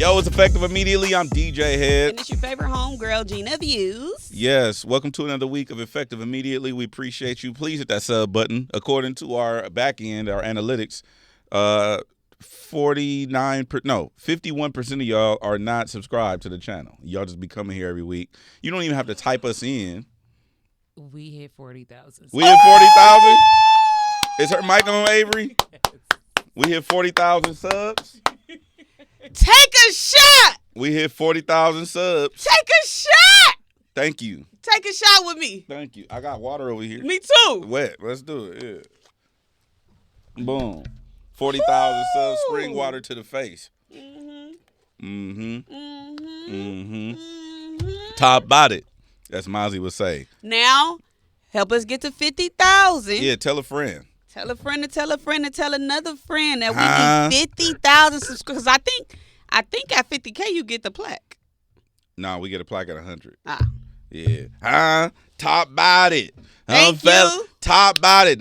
Yo, it's Effective Immediately. I'm DJ Hed. And it's your favorite homegirl, Gina Views. Yes, welcome to another week of Effective Immediately. We appreciate you. Please hit that sub button. According to our back end, our analytics, 51% of y'all are not subscribed to the channel. Y'all just be coming here every week. You don't even have to type us in. We hit 40,000. We hit 40,000? Is her mic on, Avery? We hit 40,000 subs. Take a shot. We hit 40,000 subs. Take a shot. Thank you. Take a shot with me. Thank you. I got water over here. Me too. Wet. Let's do it. Yeah. Boom. 40,000 subs. Spring water to the face. Top body. That's Mozzie would say. Now, help us get to 50,000. Yeah, tell a friend. Tell a friend to tell a friend to tell another friend that we get 50,000 subscribers. I think at 50K you get the plaque. No, we get a plaque at 100. Yeah. Top body. Thank you. Top body.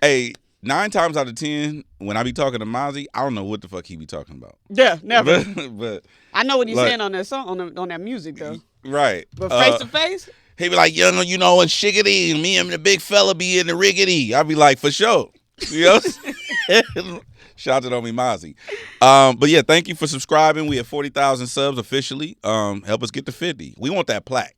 Hey, 9 times out of 10, when I be talking to Mozzie, I don't know what the fuck he be talking about. Yeah, never. but I know what he's saying on that song, on that music though. Right. But face to face. He be like, you know, in shiggity, and me and the big fella be in the riggedy. I be like, for sure. You know? Shout out to me, Mozzie. But yeah, thank you for subscribing. We have 40,000 subs officially. Help us get to 50. We want that plaque.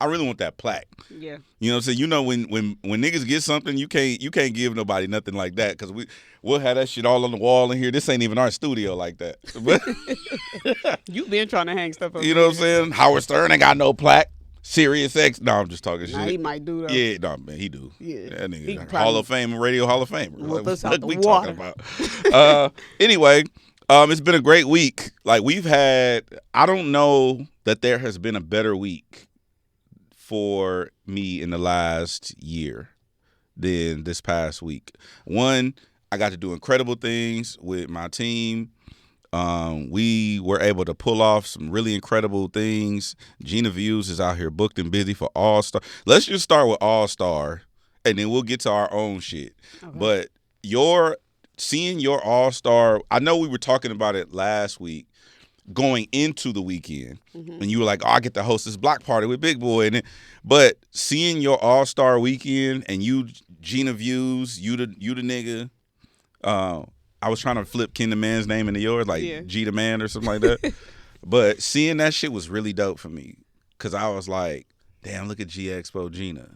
I really want that plaque. Yeah. You know what I'm saying? You know, when niggas get something, you can't give nobody nothing like that because we'll have that shit all on the wall in here. This ain't even our studio like that. You been trying to hang stuff up. You know what I'm saying? Howard Stern ain't got no plaque. Sirius X. No, I'm just talking shit. He might do though. Yeah, no, man, he do. Yeah. That nigga Hall of Fame, Radio Hall of Famer. Whoop us out What the we water. talking about? Anyway, it's been a great week. Like I don't know that there has been a better week for me in the last year than this past week. One, I got to do incredible things with my team. We were able to pull off some really incredible things. Gina Views is out here booked and busy for All-Star. Let's just start with All-Star, and then we'll get to our own shit. Okay. But seeing your All-Star, I know we were talking about it last week, going into the weekend, and you were like, "Oh, I get to host this block party with Big Boy," but seeing your All-Star weekend and you, Gina Views, you the nigga. I was trying to flip Ken the Man's name into yours, like G the Man or something like that. But seeing that shit was really dope for me because I was like, "Damn, look at G Expo Gina."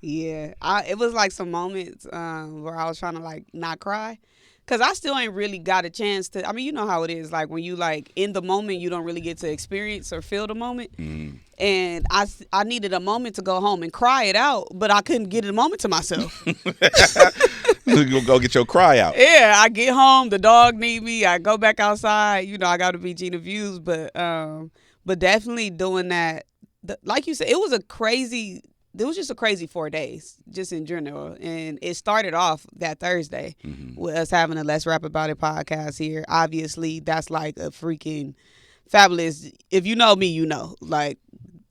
Yeah, it was like some moments where I was trying to like not cry. Because I still ain't really got a chance to, I mean, you know how it is. Like when you like in the moment, you don't really get to experience or feel the moment. And I needed a moment to go home and cry it out, but I couldn't get a moment to myself. You'll go get your cry out. Yeah, I get home, the dog need me, I go back outside. You know, I got to be Gina Views, but definitely doing that. Like you said, it was just a crazy 4 days, just in general. And it started off that Thursday with us having a Let's Rap About It podcast here. Obviously, that's like a freaking fabulous. If you know me, you know, like,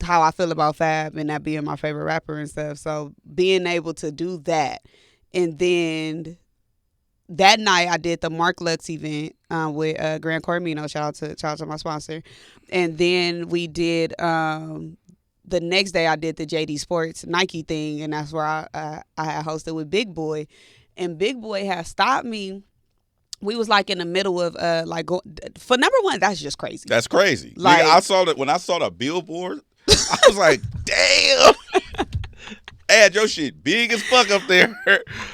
how I feel about Fab and that being my favorite rapper and stuff. So being able to do that. And then that night I did the Mark Lux event with Grand Cormino. Shout out to my sponsor. And then we did... the next day I did the JD Sports Nike thing, and that's where I had hosted with Big Boy. And Big Boy had stopped me. We was like in the middle of for number one, that's just crazy. That's crazy. Like, nigga, when I saw the billboard, I was like, damn. Had your shit big as fuck up there.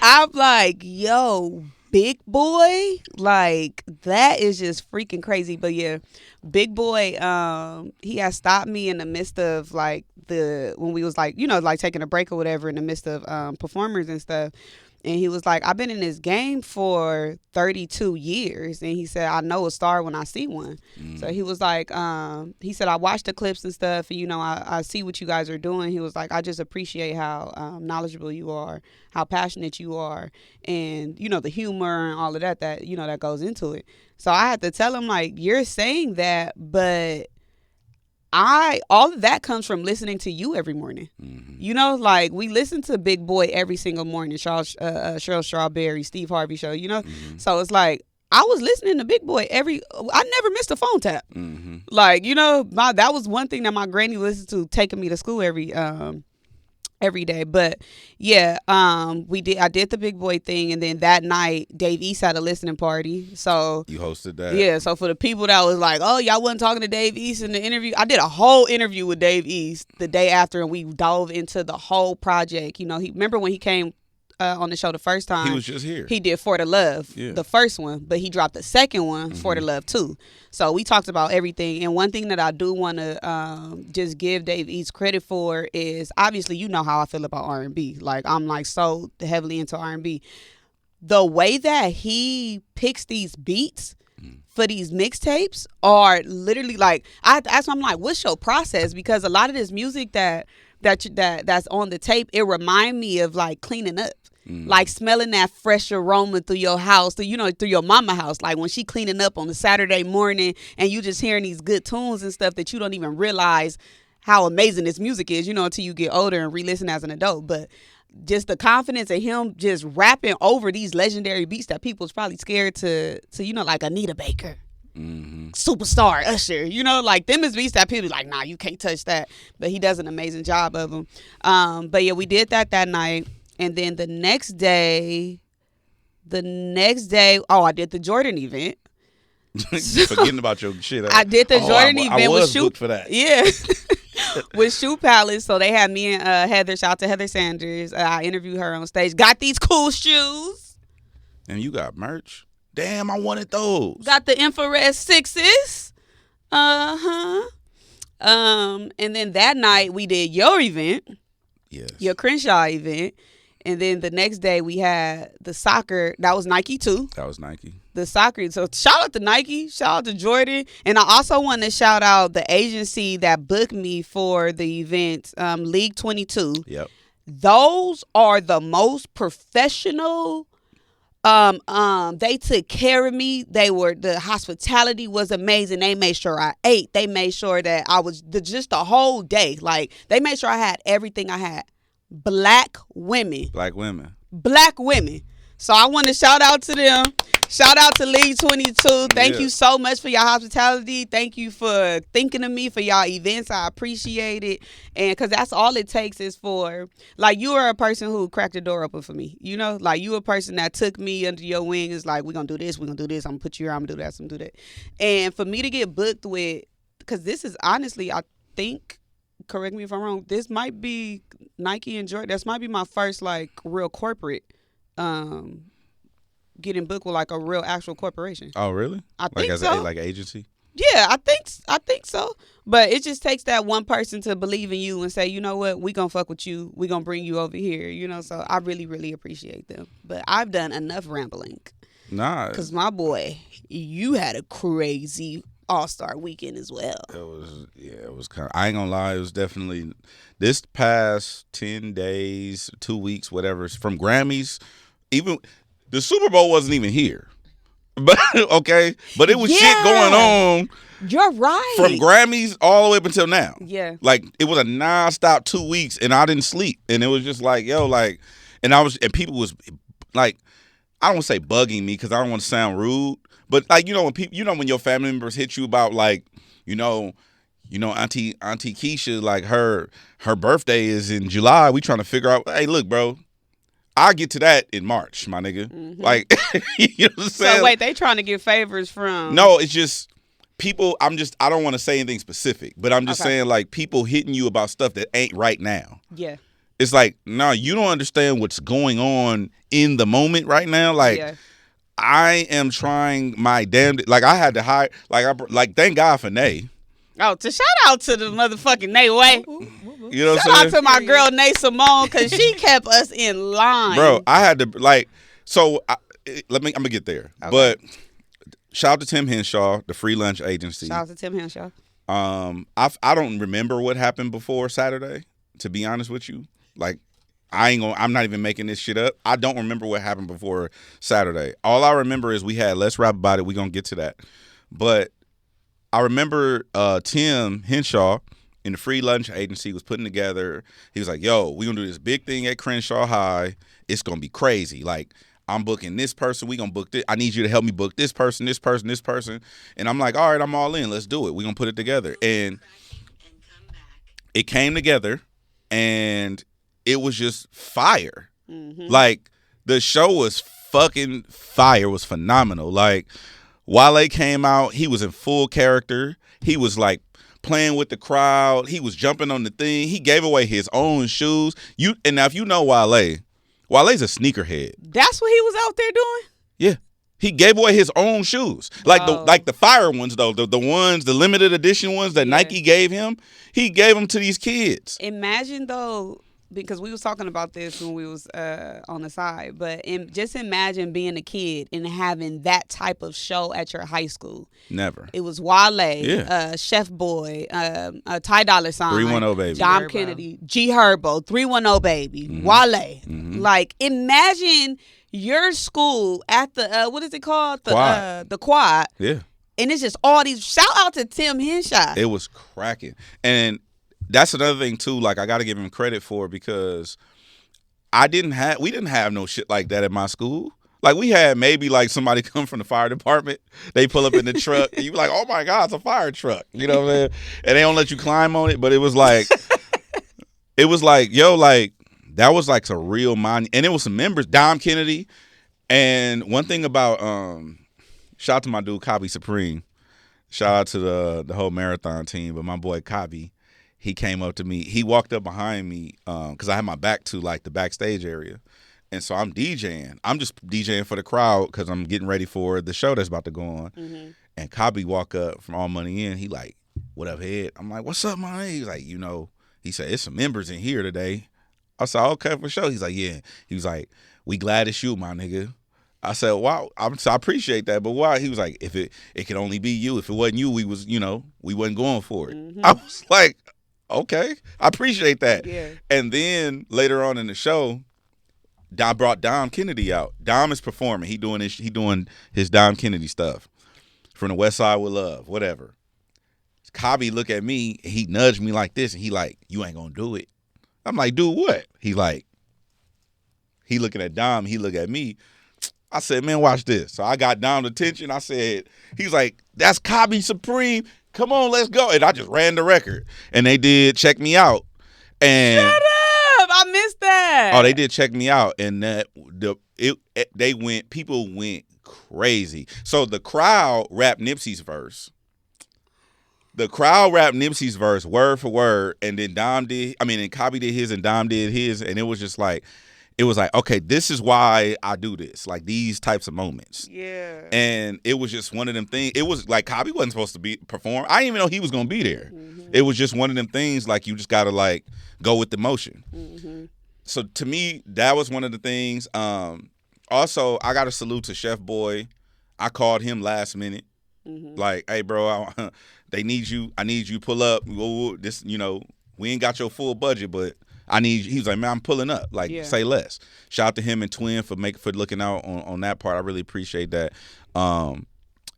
I'm like, yo, Big Boy, like that is just freaking crazy. But yeah, Big Boy, he had stopped me in the midst of like when we was like, you know, like taking a break or whatever in the midst of performers and stuff. And he was like, I've been in this game for 32 years. And he said, I know a star when I see one. So he was like, he said, I watched the clips and stuff. And, you know, I see what you guys are doing. He was like, I just appreciate how knowledgeable you are, how passionate you are. And, you know, the humor and all of that, you know, that goes into it. So I had to tell him, like, you're saying that, but all of that comes from listening to you every morning. You know, like we listen to Big Boy every single morning. Cheryl Strawberry, Steve Harvey show, you know? So it's like, I was listening to Big Boy I never missed a phone tap. Mm-hmm. Like, that was one thing that my granny listened to, taking me to school every day. But yeah, I did the Big Boy thing, and then that night Dave East had a listening party. So you hosted that. Yeah, so for the people that was like, oh, y'all wasn't talking to Dave East in the interview, I did a whole interview with Dave East the day after, and we dove into the whole project. He remember when he came on the show the first time. He was just here. He did For the Love, the first one, but he dropped the second one, For the Love too. So we talked about everything. And one thing that I do want to just give Dave East credit for is, obviously, you know how I feel about R&B. Like, I'm like so heavily into R&B. The way that he picks these beats for these mixtapes are literally like, I asked him, I'm like, what's your process? Because a lot of this music that's on the tape, it remind me of like cleaning up. Like smelling that fresh aroma through your house, through your mama house. Like when she cleaning up on a Saturday morning and you just hearing these good tunes and stuff that you don't even realize how amazing this music is, until you get older and re-listen as an adult. But just the confidence of him just rapping over these legendary beats that people's probably scared to like Anita Baker. Mm-hmm. Superstar, Usher, like them is beats that people like, nah, you can't touch that. But he does an amazing job of them. But yeah, we did that night. And then the next day, I did the Jordan event. Forgetting about your shit. I did the Jordan event. I was with booked for that. Yeah. With Shoe Palace. So they had me and Heather. Shout out to Heather Sanders. I interviewed her on stage. Got these cool shoes. And you got merch? Damn, I wanted those. Got the infrared 6s. And then that night we did your event. Yes. Your Crenshaw event. And then the next day we had the soccer. That was Nike too. That was Nike. The soccer. So shout out to Nike. Shout out to Jordan. And I also want to shout out the agency that booked me for the event, League 22. Yep. Those are the most professional. They took care of me. The hospitality was amazing. They made sure I ate. They made sure that I was just the whole day. Like, they made sure I had everything I had. Black women. So I want to shout out to them. Shout out to League 22. Thank you so much for your hospitality. Thank you for thinking of me for y'all events. I appreciate it. And because that's all it takes is for, like, you are a person who cracked the door open for me. Like, you a person that took me under your wing. Is like, we're going to do this. We're going to do this. I'm going to put you here. I'm going to do that. I'm going to do that. And for me to get booked with, because this is honestly, I think, correct me if I'm wrong, this might be Nike and Jordan. This might be my first, like, real corporate getting booked with like a real actual corporation. Oh, really? I think so. Like agency? Yeah, I think so. But it just takes that one person to believe in you and say, you know what, we gonna fuck with you. We gonna bring you over here. So I really, really appreciate them. But I've done enough rambling. Nah. Because my boy, you had a crazy All-Star weekend as well. It was kind of, I ain't gonna lie, it was definitely this past 10 days, 2 weeks, whatever, from Grammys, even the Super Bowl wasn't even here. But okay, but it was shit going on. You're right. From Grammys all the way up until now. Yeah. Like, it was a nonstop 2 weeks and I didn't sleep. And it was just like, and people was like, I don't want to say bugging me because I don't want to sound rude. But like, when people, when your family members hit you about like, Auntie Keisha, like her birthday is in July. We trying to figure out, hey, look, bro, I'll get to that in March, my nigga. Mm-hmm. Like, you know what I'm saying? So wait, they trying to get favors from? No, it's just people. I don't want to say anything specific, but I'm just saying like people hitting you about stuff that ain't right now. Yeah. It's like, no, you don't understand what's going on in the moment right now. Like, I am trying my damned. Like, I had to hire. Thank God for Nay. Oh, shout out to the motherfucking Nay Way. You know what I'm saying? Shout out to my girl Nay Simone because she kept us in line. Bro, I had to I'm gonna get there. Okay. But shout out to Tim Henshaw, the free lunch agency. Shout out to Tim Henshaw. I don't remember what happened before Saturday, to be honest with you. Like, I'm not even making this shit up. I don't remember what happened before Saturday. All I remember is we had Let's Rap About It. We're gonna get to that. But I remember Tim Henshaw in the free lunch agency was putting together, he was like, yo, we're going to do this big thing at Crenshaw High. It's going to be crazy. Like, I'm booking this person. We gonna book this. I need you to help me book this person, this person, this person. And I'm like, all right, I'm all in. Let's do it. We gonna put it together. And it came together, and it was just fire. Mm-hmm. Like, the show was fucking fire. It was phenomenal. Like, Wale came out. He was in full character. He was like playing with the crowd. He was jumping on the thing. He gave away his own shoes. And now if you know Wale's a sneakerhead. That's what he was out there doing? Yeah. He gave away his own shoes. Like the fire ones though, the ones, the limited edition ones that Nike gave him, he gave them to these kids. Imagine though, because we was talking about this when we was on the side, but just imagine being a kid and having that type of show at your high school. Never. It was Wale, Chef Boy, Ty Dolla $ign, 310 Baby, Dom Kennedy, G Herbo, 310 Baby, Wale. Like, imagine your school at the what is it called? The Quad. Yeah. And it's just all these. Shout out to Tim Henshaw. It was cracking. And that's another thing too, like, I gotta give him credit for, because we didn't have no shit like that at my school. Like, we had maybe like somebody come from the fire department, they pull up in the truck, and you be like, oh my God, it's a fire truck. You know what I'm saying? And they don't let you climb on it, but it was like yo, like, that was like some real money. And it was some members, Dom Kennedy. And one thing about shout out to my dude Cobby Supreme. Shout out to the whole marathon team, but my boy Cobby, he came up to me. He walked up behind me because I had my back to like the backstage area. And so I'm DJing. I'm just DJing for the crowd because I'm getting ready for the show that's about to go on. Mm-hmm. And Cobby walk up from All Money In. He like, what up, Hed? I'm like, what's up, man? He's like, he said, it's some members in here today. I said, okay, for sure. He's like, yeah. He was like, we glad it's you, my nigga. I said, wow, I appreciate that, but why? He was like, if it could only be you. If it wasn't you, we wasn't going for it. Mm-hmm. I was like, okay, I appreciate that. Yeah. And then later on in the show, I brought Dom Kennedy out. Dom is performing. He doing his Dom Kennedy stuff from the West Side with Love, whatever. Cobby look at me, he nudged me like this, and he like, you ain't gonna do it. I'm like, do what? He like, he looking at Dom, he look at me. I said, man, watch this. So I got Dom's attention. I said, he's like, that's Cobby Supreme. Come on, let's go. And I just ran the record. And they did check me out. And shut up. I missed that. Oh, they did check me out. And people went crazy. So the crowd rapped Nipsey's verse. Word for word. And then and Cobby did his and Dom did his. And it was like, okay, this is why I do this, like these types of moments. Yeah. And it was just one of them things. It was like Cobby wasn't supposed to perform. I didn't even know he was going to be there. Mm-hmm. It was just one of them things, like, you just got to like go with the motion. Mm-hmm. So to me, that was one of the things. Also, I got to salute to Chef Boy. I called him last minute. Mm-hmm. Like, hey, bro, they need you. I need you to pull up. This, we ain't got your full budget, but I need you. He was like, man, I'm pulling up. Like, say less. Shout out to him and Twin for looking out on that part. I really appreciate that. And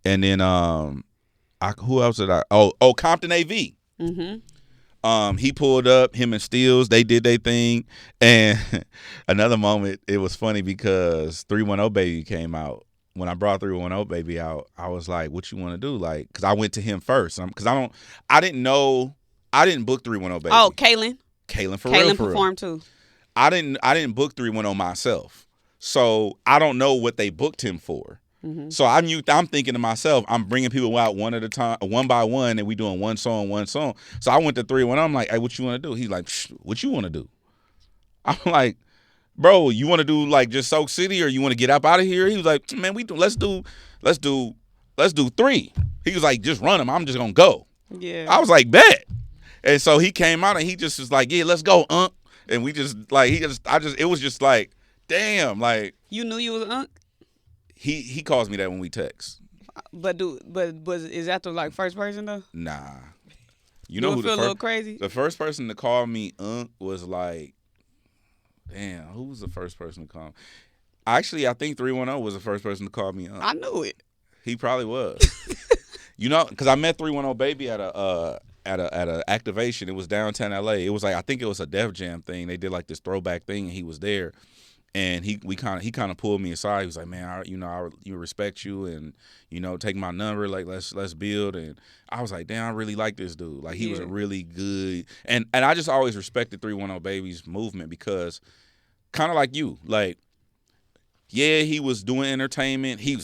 then who else did I? Oh, Compton AV. Mm-hmm. He pulled up. Him and Steels, they did their thing. And another moment, it was funny because 310 Baby came out. When I brought 310 Baby out, I was like, what you want to do? Like, because I went to him first. Because I didn't book 310 Baby. Oh, Kaylin for real. Kaylin performed too. I didn't book 310 myself, so I don't know what they booked him for. Mm-hmm. So I'm thinking to myself, I'm bringing people out one at a time, one by one, and we doing one song. So I went to 310. I'm like, hey, what you want to do? He's like, what you want to do? I'm like, bro, you want to do like just Soak City, or you want to get up out of here? He was like, man, let's do 3. He was like, just run them. I'm just gonna go. Yeah. I was like, bet. And so he came out and he just was like, yeah, let's go, And we just like, it was just like, damn, like. You knew you was an He calls me that when we text. But is that the like first person though? Nah. You know who feel a little crazy? The first person to call me was like, damn, who was the first person to call me? Actually, I think 310 was the first person to call me I knew it. He probably was. Because I met 310 Baby at a activation. It was downtown LA. It was like, I think it was a Def Jam thing. They did like this throwback thing, and he was there. And he kind of pulled me aside. He was like, man, I respect you, and take my number, like let's build. And I was like, damn, I really like this dude. Like he was a really good, and I just always respected 310 Babies movement because kind of like you, like, yeah, he was doing entertainment. He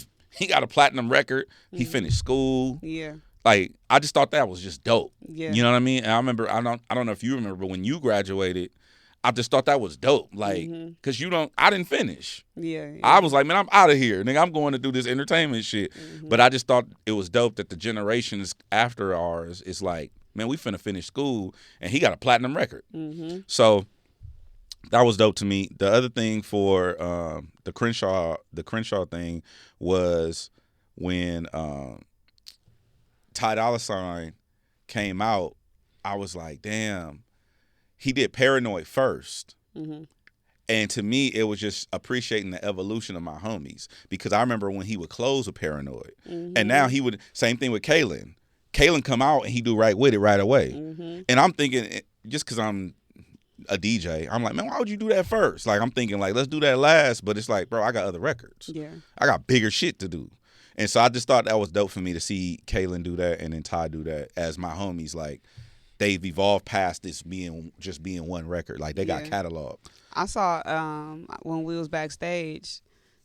got a platinum record. He finished school. Yeah. Like I just thought that was just dope. Yeah. You know what I mean? And I remember, I don't know if you remember, but when you graduated, I just thought that was dope. Like, cause I didn't finish. Yeah. I was like, man, I'm out of here. Nigga, I'm going to do this entertainment shit. But I just thought it was dope that the generations after ours is like, man, we finna finish school, and he got a platinum record. So that was dope to me. The other thing for the Crenshaw thing was when Ty Dolla $ign came out. I was like, damn. He did Paranoid first. And to me, it was just appreciating the evolution of my homies. Because I remember when he would close with Paranoid. And now he would, same thing with Kalen. Kalen come out and he do Right With It right away. And I'm thinking, just because I'm a DJ, I'm like, man, why would you do that first? Like, I'm thinking, like, let's do that last. But it's like, bro, I got other records. Yeah. I got bigger shit to do. And so I just thought that was dope for me to see Kalen do that and then Ty do that as my homies, like, they've evolved past this being one record. Like they got catalog. I saw when we was backstage,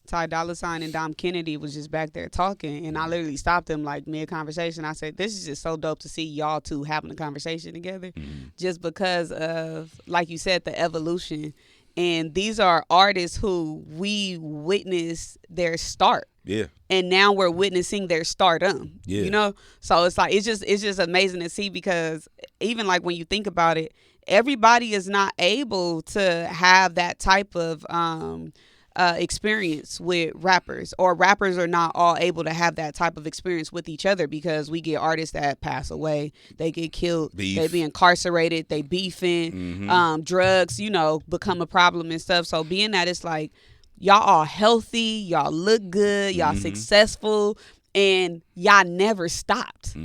Ty Dolla $ign and Dom Kennedy was just back there talking, and I literally stopped them like mid conversation. I said, "This is just so dope to see y'all two having a conversation together, just because of, like you said, the evolution." And these are artists who we witnessed their start. Yeah. And now we're witnessing their stardom. Yeah. You know? So it's like it's just amazing to see, because even like when you think about it, everybody is not able to have that type of experience with rappers, or rappers are not all able to have that type of experience with each other, because we get artists that pass away, they get killed, they be incarcerated, they beefing, drugs, become a problem and stuff. So being that it's like y'all all healthy, y'all look good, y'all successful, and y'all never stopped.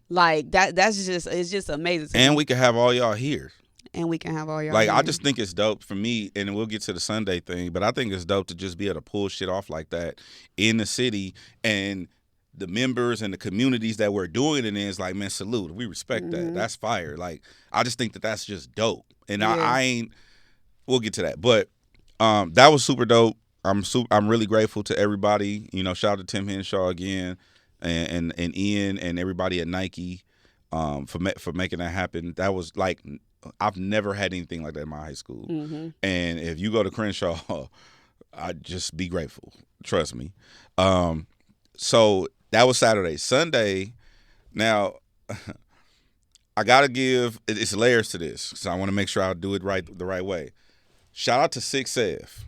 Like that's just amazing. And we can have all y'all here. And we can have all y'all. Like, here. I just think it's dope for me, and we'll get to the Sunday thing, but I think it's dope to just be able to pull shit off like that in the city, and the members and the communities that we're doing it in is like, man, salute. We respect that. That's fire. Like, I just think that that's just dope. And we'll get to that. But that was super dope. I'm really grateful to everybody. Shout out to Tim Henshaw again, and Ian and everybody at Nike for making that happen. That was like, I've never had anything like that in my high school. And if you go to Crenshaw, I'd just be grateful. Trust me. So that was Saturday. Sunday, now, I got to give, it's layers to this, so I want to make sure I do it the right way. Shout out to 6F.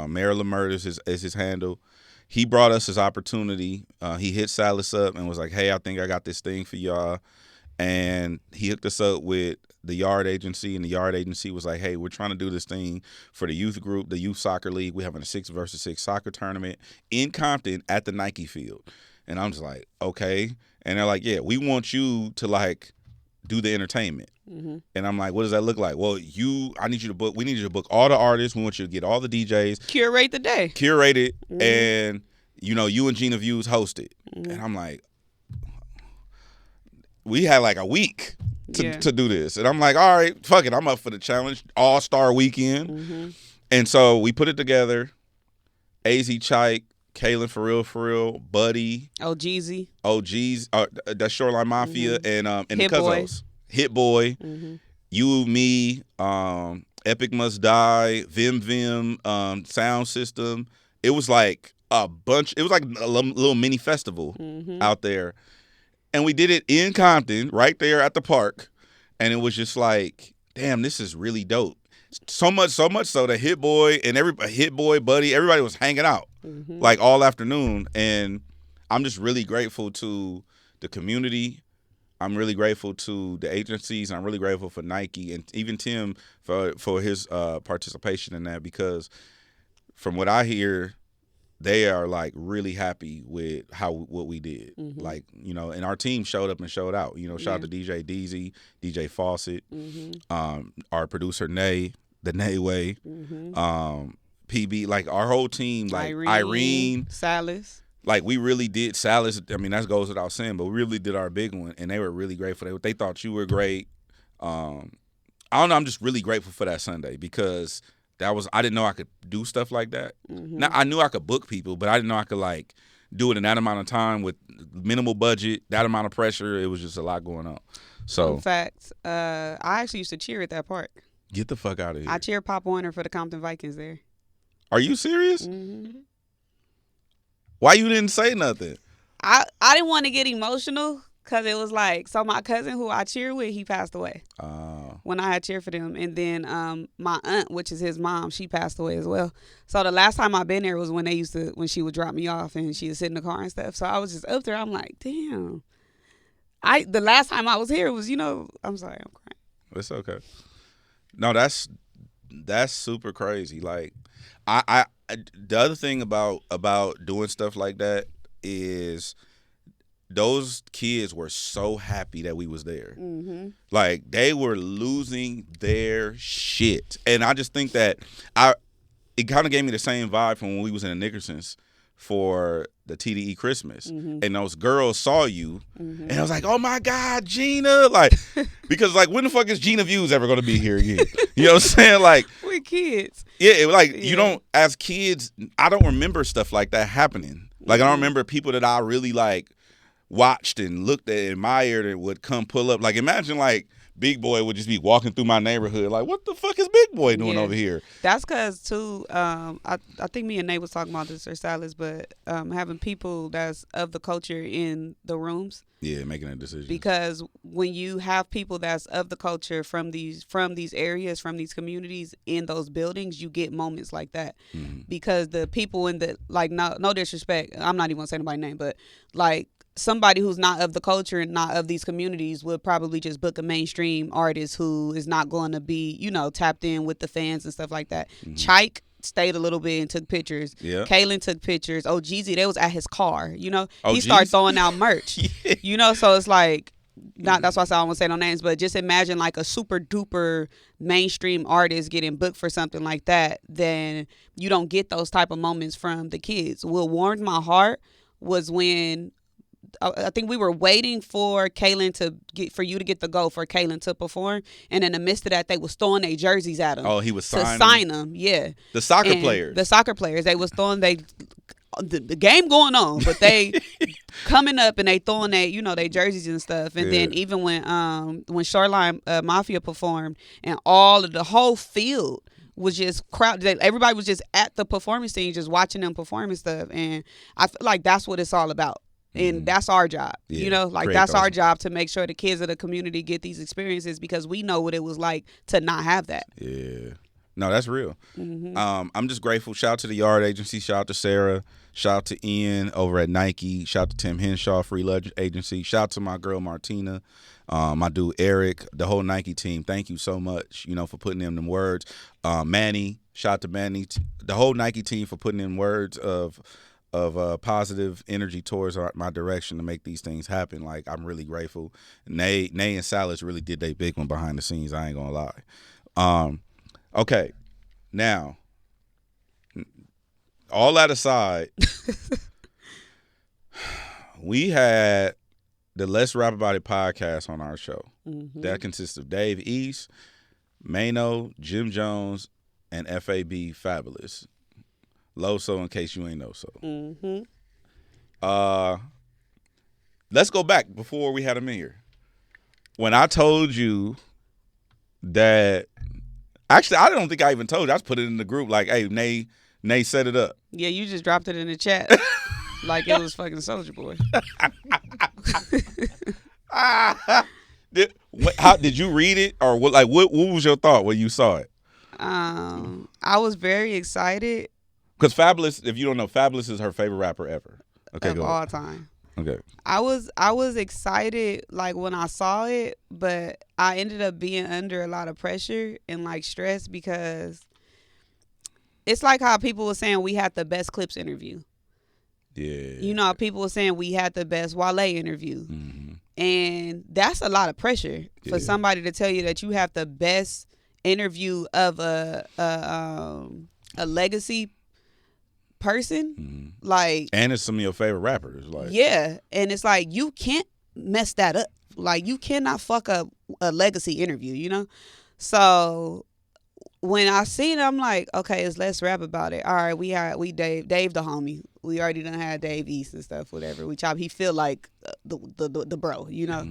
Maryland Murders is his handle. He brought us his opportunity. He hit Silas up and was like, hey, I think I got this thing for y'all. And he hooked us up with the Yard Agency, and the Yard Agency was like, hey, we're trying to do this thing for the youth group, the Youth Soccer League. We're having a 6-versus-6 soccer tournament in Compton at the Nike field. And I'm just like, okay. And they're like, yeah, we want you to, like, do the entertainment. And I'm like, what does that look like? Well, we need you to book all the artists. We want you to get all the DJs. Curate the day. Curate it. And, you and Gina Views host it. And I'm like, we had like a week to do this. And I'm like, all right, fuck it. I'm up for the challenge. All-Star Weekend. And so we put it together. AZ Chike, Kalen For Real, Buddy. OGZ. That's Shoreline Mafia and Hit the Cuzzos. Hit Boy. You, me, Epic Must Die, Vim, Sound System. It was like a bunch. It was like a little mini festival out there. And we did it in Compton, right there at the park. And it was just like, damn, this is really dope. So much so that Hit Boy and Hit Boy, Buddy, everybody was hanging out like all afternoon. And I'm just really grateful to the community. I'm really grateful to the agencies. And I'm really grateful for Nike and even Tim for his participation in that, because from what I hear, they are like really happy with what we did. Like, and our team showed up and showed out. Shout out to DJ DZ, DJ Fawcett, our producer Nay, the Nayway, PB, like our whole team, like Irene, Salas. Like we really did. Salas, I mean, that goes without saying, but we really did our big one, and they were really grateful. They thought you were great. I don't know. I'm just really grateful for that Sunday because I didn't know I could do stuff like that. Now I knew I could book people, but I didn't know I could like do it in that amount of time with minimal budget, that amount of pressure. It was just a lot going on. So, in fact, I actually used to cheer at that park. Get the fuck out of here. I cheered Pop Warner for the Compton Vikings there. Are you serious? Mm-hmm. Why you didn't say nothing? I didn't want to get emotional because it was like, so my cousin who I cheer with, he passed away when I had cheered for them. And then my aunt, which is his mom, she passed away as well. So the last time I've been there was when when she would drop me off and she would sit in the car and stuff. So I was just up there. I'm like, damn. The last time I was here was, I'm sorry, I'm crying. It's okay. No, that's super crazy. Like, I the other thing about doing stuff like that is those kids were so happy that we was there. Mm-hmm. Like they were losing their shit, and I just think that it kind of gave me the same vibe from when we was in the Nickersons for the TDE Christmas, and those girls saw you, and I was like, "Oh my God, Gina!" Like, because like, when the fuck is Gina Views ever gonna be here again? You know what I'm saying? Like, we kids. Yeah, you don't, as kids, I don't remember stuff like that happening. Like, I don't remember people that I really like watched and looked at, admired, and would come pull up. Like, imagine like Big Boy would just be walking through my neighborhood, like, what the fuck is Big Boy doing over here? That's because too. I think me and Nate was talking about this or Silas, but having people that's of the culture in the rooms. Yeah, making a decision. Because when you have people that's of the culture from these areas, from these communities in those buildings, you get moments like that. Mm-hmm. Because the people in the, like, no disrespect, I'm not even gonna say anybody's name, but like somebody who's not of the culture and not of these communities would probably just book a mainstream artist who is not going to be, tapped in with the fans and stuff like that. Mm-hmm. Chike stayed a little bit and took pictures. Yeah. Kaylin took pictures. Oh, Jeezy, they was at his car. He started throwing out merch. Yeah. So it's like, that's why I said I don't want to say no names, but just imagine like a super duper mainstream artist getting booked for something like that. Then you don't get those type of moments from the kids. What warmed my heart was when I think we were waiting for Kaylin for you to get the go for Kaylin to perform, and in the midst of that, they was throwing their jerseys at him. Oh, he was signing to sign them. Yeah, the soccer players. The soccer players. They was throwing the game going on, but they coming up and they throwing their jerseys and stuff. And then even when Shoreline Mafia performed, and all of the whole field was just crowded. Everybody was just at the performance scene, just watching them perform and stuff. And I feel like that's what it's all about. And that's our job, that's our job to make sure the kids of the community get these experiences because we know what it was like to not have that. Yeah. No, that's real. Mm-hmm. I'm just grateful. Shout out to the Yard Agency. Shout out to Sarah. Shout out to Ian over at Nike. Shout out to Tim Henshaw, Free Lunch Agency. Shout out to my girl Martina. My dude Eric, the whole Nike team. Thank you so much, for putting in them words. Manny, shout out to Manny. The whole Nike team for putting in words of positive energy towards my direction to make these things happen. Like, I'm really grateful. Nay and Silas really did their big one behind the scenes. I ain't gonna lie. Okay, now, all that aside, we had the Let's Rap About It podcast on our show. Mm-hmm. That consists of Dave East, Mano, Jim Jones, and FAB Fabulous. Loso, in case you ain't know so. Mm-hmm. Let's go back before we had him in here. When I told you that, actually, I don't think I even told you. I just put it in the group like, hey, Nay set it up. Yeah, you just dropped it in the chat like it was fucking Soulja Boy. Did you read it, or what was your thought when you saw it? I was very excited. Because Fabulous, if you don't know, Fabulous is her favorite rapper ever. Okay, of all time. Okay. I was excited like when I saw it, but I ended up being under a lot of pressure and like stress because it's like how people were saying we had the best Clips interview. Yeah. People were saying we had the best Wale interview. Mm-hmm. And that's a lot of pressure for somebody to tell you that you have the best interview of a legacy person, like, and it's some of your favorite rappers, like, yeah, and it's like you can't mess that up. Like, you cannot fuck up a legacy interview, you know. So when I seen it, I'm like, okay, let's rap about it. All right, we Dave the homie. We already done had Dave East and stuff, whatever. We chop. He feel like the bro, you know.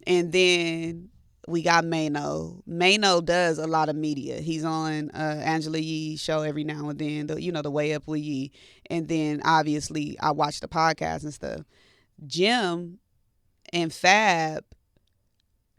And then we got Mano. Mano does a lot of media. He's on Angela Yee's show every now and then. The Way Up with Yee. And then obviously I watch the podcast and stuff. Jim and Fab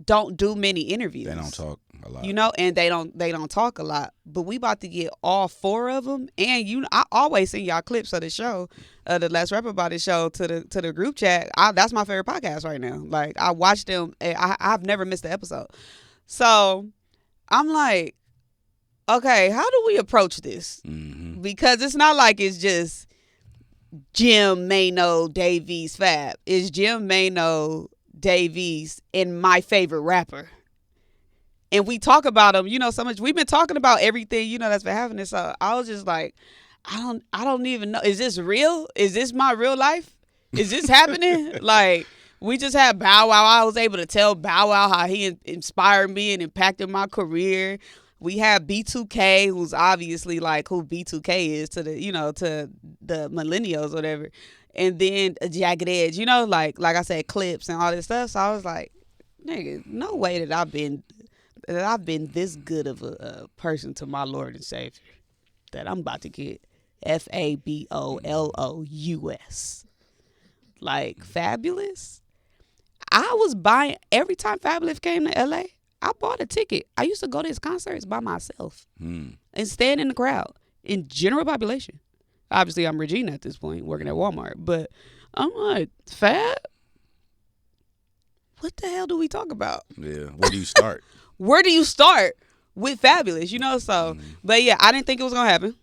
don't do many interviews. They don't talk a lot, you know, and they don't talk a lot. But we about to get all four of them, and I always send y'all clips of the show, the Let's Rap About It show to the group chat. That's my favorite podcast right now. Like, I watch them. I've never missed an episode. So I'm like, okay, how do we approach this? Because it's not like it's just Jim, Mano, Davies, Fab. It's Jim, Mano, Davies, and my favorite rapper. And we talk about them, you know, so much. We've been talking about everything, you know, that's been happening. So I was just like, I don't even know. Is this real? Is this my real life? Is this happening? Like, we just had Bow Wow. I was able to tell Bow Wow how he inspired me and impacted my career. We have B2K, who's obviously like who B2K is to the, you know, to the millennials or whatever. And then a Jagged Edge, you know, like I said, clips and all this stuff. So I was like, nigga, no way that I've been this good of a person to my Lord and Savior that I'm about to get FABOLOUS. Like, Fabulous. I was buying, every time Fabulous came to LA, I bought a ticket. I used to go to his concerts by myself and stand in the crowd in general population. Obviously, I'm Regina at this point, working at Walmart. But I'm like, Fab? What the hell do we talk about? Yeah, where do you start? Where do you start with Fabulous, you know? So, but yeah, I didn't think it was going to happen.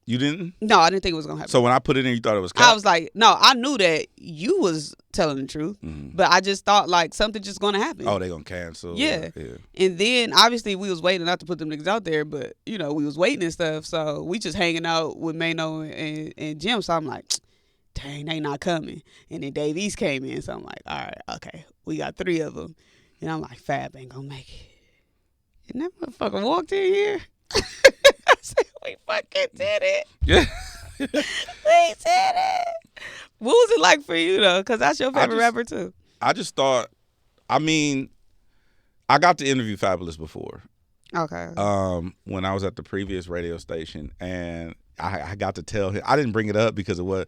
You didn't? No, I didn't think it was going to happen. So when I put it in, you thought it was cap? I was like, no, I knew that you was telling the truth, but I just thought like something just going to happen. Oh, they going to cancel? Yeah. And then obviously we was waiting not to put them niggas out there, but you know, we was waiting and stuff. So we just hanging out with Mano and Jim. So I'm like, dang, they not coming. And then Dave East came in. So I'm like, all right, okay, we got 3 of them. And I'm like, Fab ain't going to make it. And that motherfucker walked in here. I said, we fucking did it. Yeah. We did it. What was it like for you, though? Because that's your favorite rapper, too. I just thought, I mean, I got to interview Fabulous before. Okay. When I was at the previous radio station, and I got to tell him. I didn't bring it up because I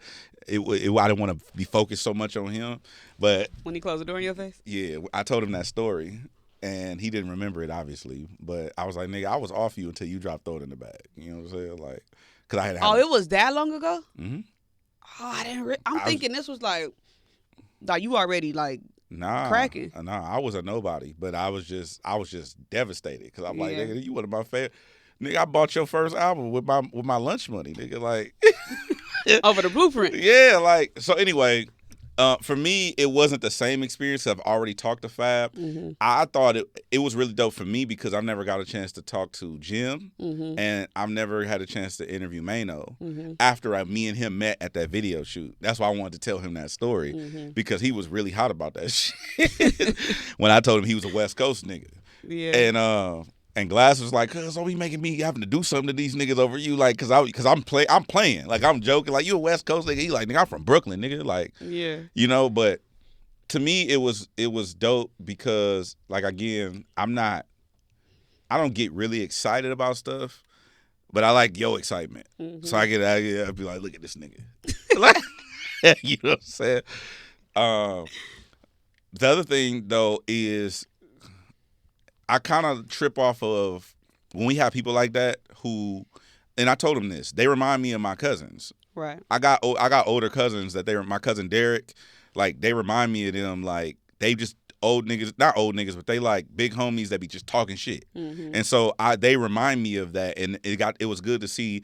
didn't want to be focused so much on him. But when he closed the door in your face? Yeah, I told him that story. And he didn't remember it, obviously. But I was like, nigga, I was off you until you dropped Throw It in the Bag. You know what I'm saying? Like, because I had. It was that long ago? Mm-hmm. Oh, I didn't. I'm thinking this was like you already like cracking. Nah, I was a nobody, but I was just devastated because I'm like, nigga, you one of my favorite. Nigga, I bought your first album with my lunch money, nigga. Like, over the Blueprint. Yeah, like so. Anyway. For me, it wasn't the same experience. I've already talked to Fab. I thought it was really dope for me because I've never got a chance to talk to Jim, and I've never had a chance to interview Mano after me and him met at that video shoot. That's why I wanted to tell him that story because he was really hot about that shit when I told him he was a West Coast nigga. Yeah. And Glass was like, "Cuz, don't be making me having to do something to these niggas over you, like, cause I'm playing, like I'm joking, like you a West Coast nigga." He like, "Nigga, I'm from Brooklyn, nigga," like, yeah, you know. But to me, it was dope because, like, again, I don't get really excited about stuff, but I like your excitement. So I get out here, I'd be like, "Look at this nigga," like, you know what I'm saying? The other thing though is, I kind of trip off of when we have people like that who, and I told them this, they remind me of my cousins. Right. I got older cousins that my cousin Derek, like they remind me of them, like they just old niggas, not old niggas, but they like big homies that be just talking shit. And so they remind me of that, and it was good to see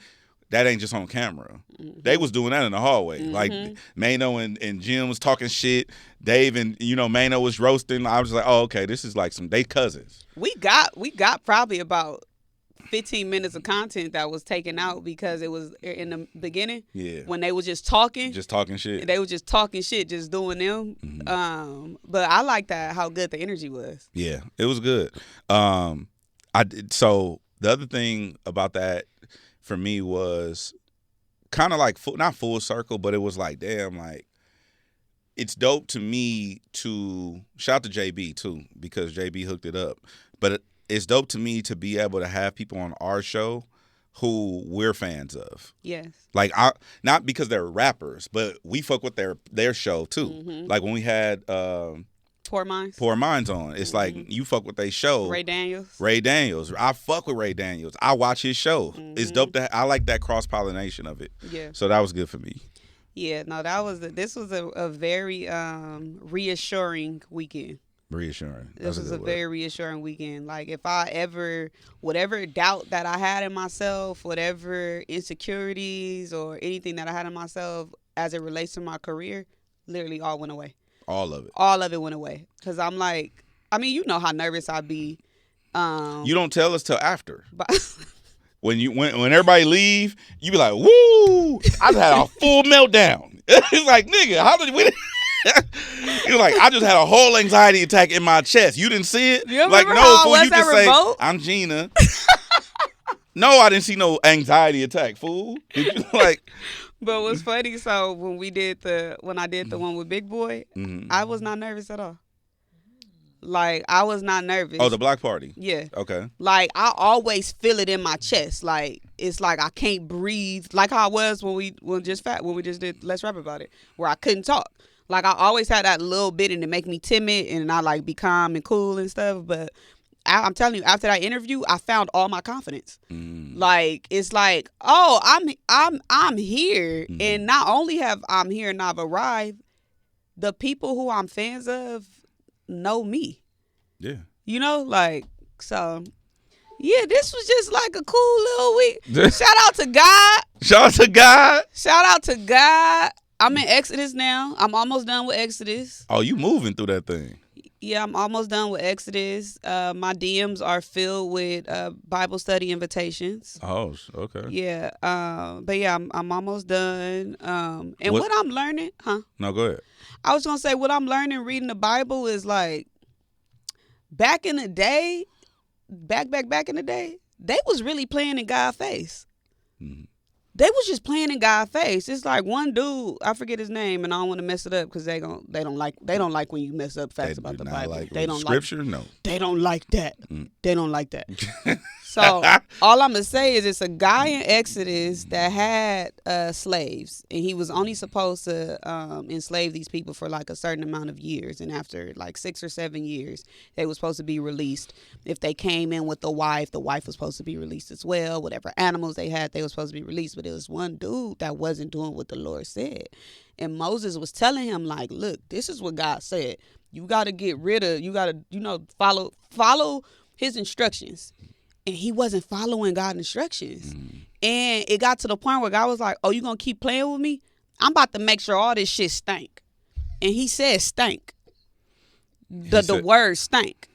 that ain't just on camera. They was doing that in the hallway. Like Mano and Jim was talking shit. Dave and Mano was roasting. I was like, oh, okay, this is like they cousins. We got probably about 15 minutes of content that was taken out because it was in the beginning. Yeah. When they was just talking shit. They were just talking shit, just doing them. But I like that, how good the energy was. Yeah, it was good. So the other thing about that for me was kind of like not full circle, but it was like, damn, like it's dope to me to shout to JB too, because JB hooked it up. But it's dope to me to be able to have people on our show who we're fans of. Yes. Like not because they're rappers, but we fuck with their show too. Mm-hmm. Like when we had Poor Minds on. It's like you fuck with their show. Ray Daniels. I fuck with Ray Daniels. I watch his show. It's dope I like that cross pollination of it. Yeah. So that was good for me. Yeah, no, this was a very reassuring weekend. Reassuring. This was a very reassuring weekend. Like if I ever, whatever doubt that I had in myself, whatever insecurities or anything that I had in myself as it relates to my career, literally all went away. All of it. All of it went away. Because I'm like, I mean, you know how nervous I'd be. You don't tell us till after. When everybody leave, you be like, woo! I just had a full meltdown. It's like, nigga, how did we? You're like, I just had a whole anxiety attack in my chest. You didn't see it? You remember how I was at Revolt? I'm Gina. No, I didn't see no anxiety attack, fool. But what's funny? So when I did the one with Big Boy, I was not nervous at all. Like, I was not nervous. Oh, the block party? Yeah. Okay. Like, I always feel it in my chest. Like, it's like I can't breathe. Like how I was when we just did Let's Rap About It, where I couldn't talk. Like, I always had that little bit and it make me timid and I, like, be calm and cool and stuff. But I'm telling you, after that interview, I found all my confidence. Like, it's like, oh, I'm here. And not only have I'm here and I've arrived, the people who I'm fans of know me. Yeah. You know, like, so yeah, this was just like a cool little week. Shout out to God. Shout out to God. Shout out to God. I'm in Exodus now. I'm almost done with Exodus. Oh, you moving through that thing. Yeah, I'm almost done with Exodus. My DMs are filled with Bible study invitations. Oh, okay. Yeah. But yeah, I'm almost done. And what I'm learning, No, go ahead. I was going to say what I'm learning reading the Bible is like back in the day, back in the day, they was really playing in God's face. Mm-hmm. They was just playing in God's face. It's like one dude, I forget his name, and I don't want to mess it up because they don't like when you mess up facts about the Bible. Like they don't scripture. Like, no, they don't like that. They don't like that. So all I'm gonna say is it's a guy in Exodus that had slaves, and he was only supposed to enslave these people for like a certain amount of years, and after like 6 or 7 years, they were supposed to be released. If they came in with the wife was supposed to be released as well. Whatever animals they had, they were supposed to be released. But it was one dude that wasn't doing what the Lord said, and Moses was telling him like, "Look, this is what God said. You got to get rid of. You got to, follow His instructions." And he wasn't following God's instructions. And it got to the point where God was like, oh, you going to keep playing with me? I'm about to make sure all this shit stank. And he said stank. The word stank.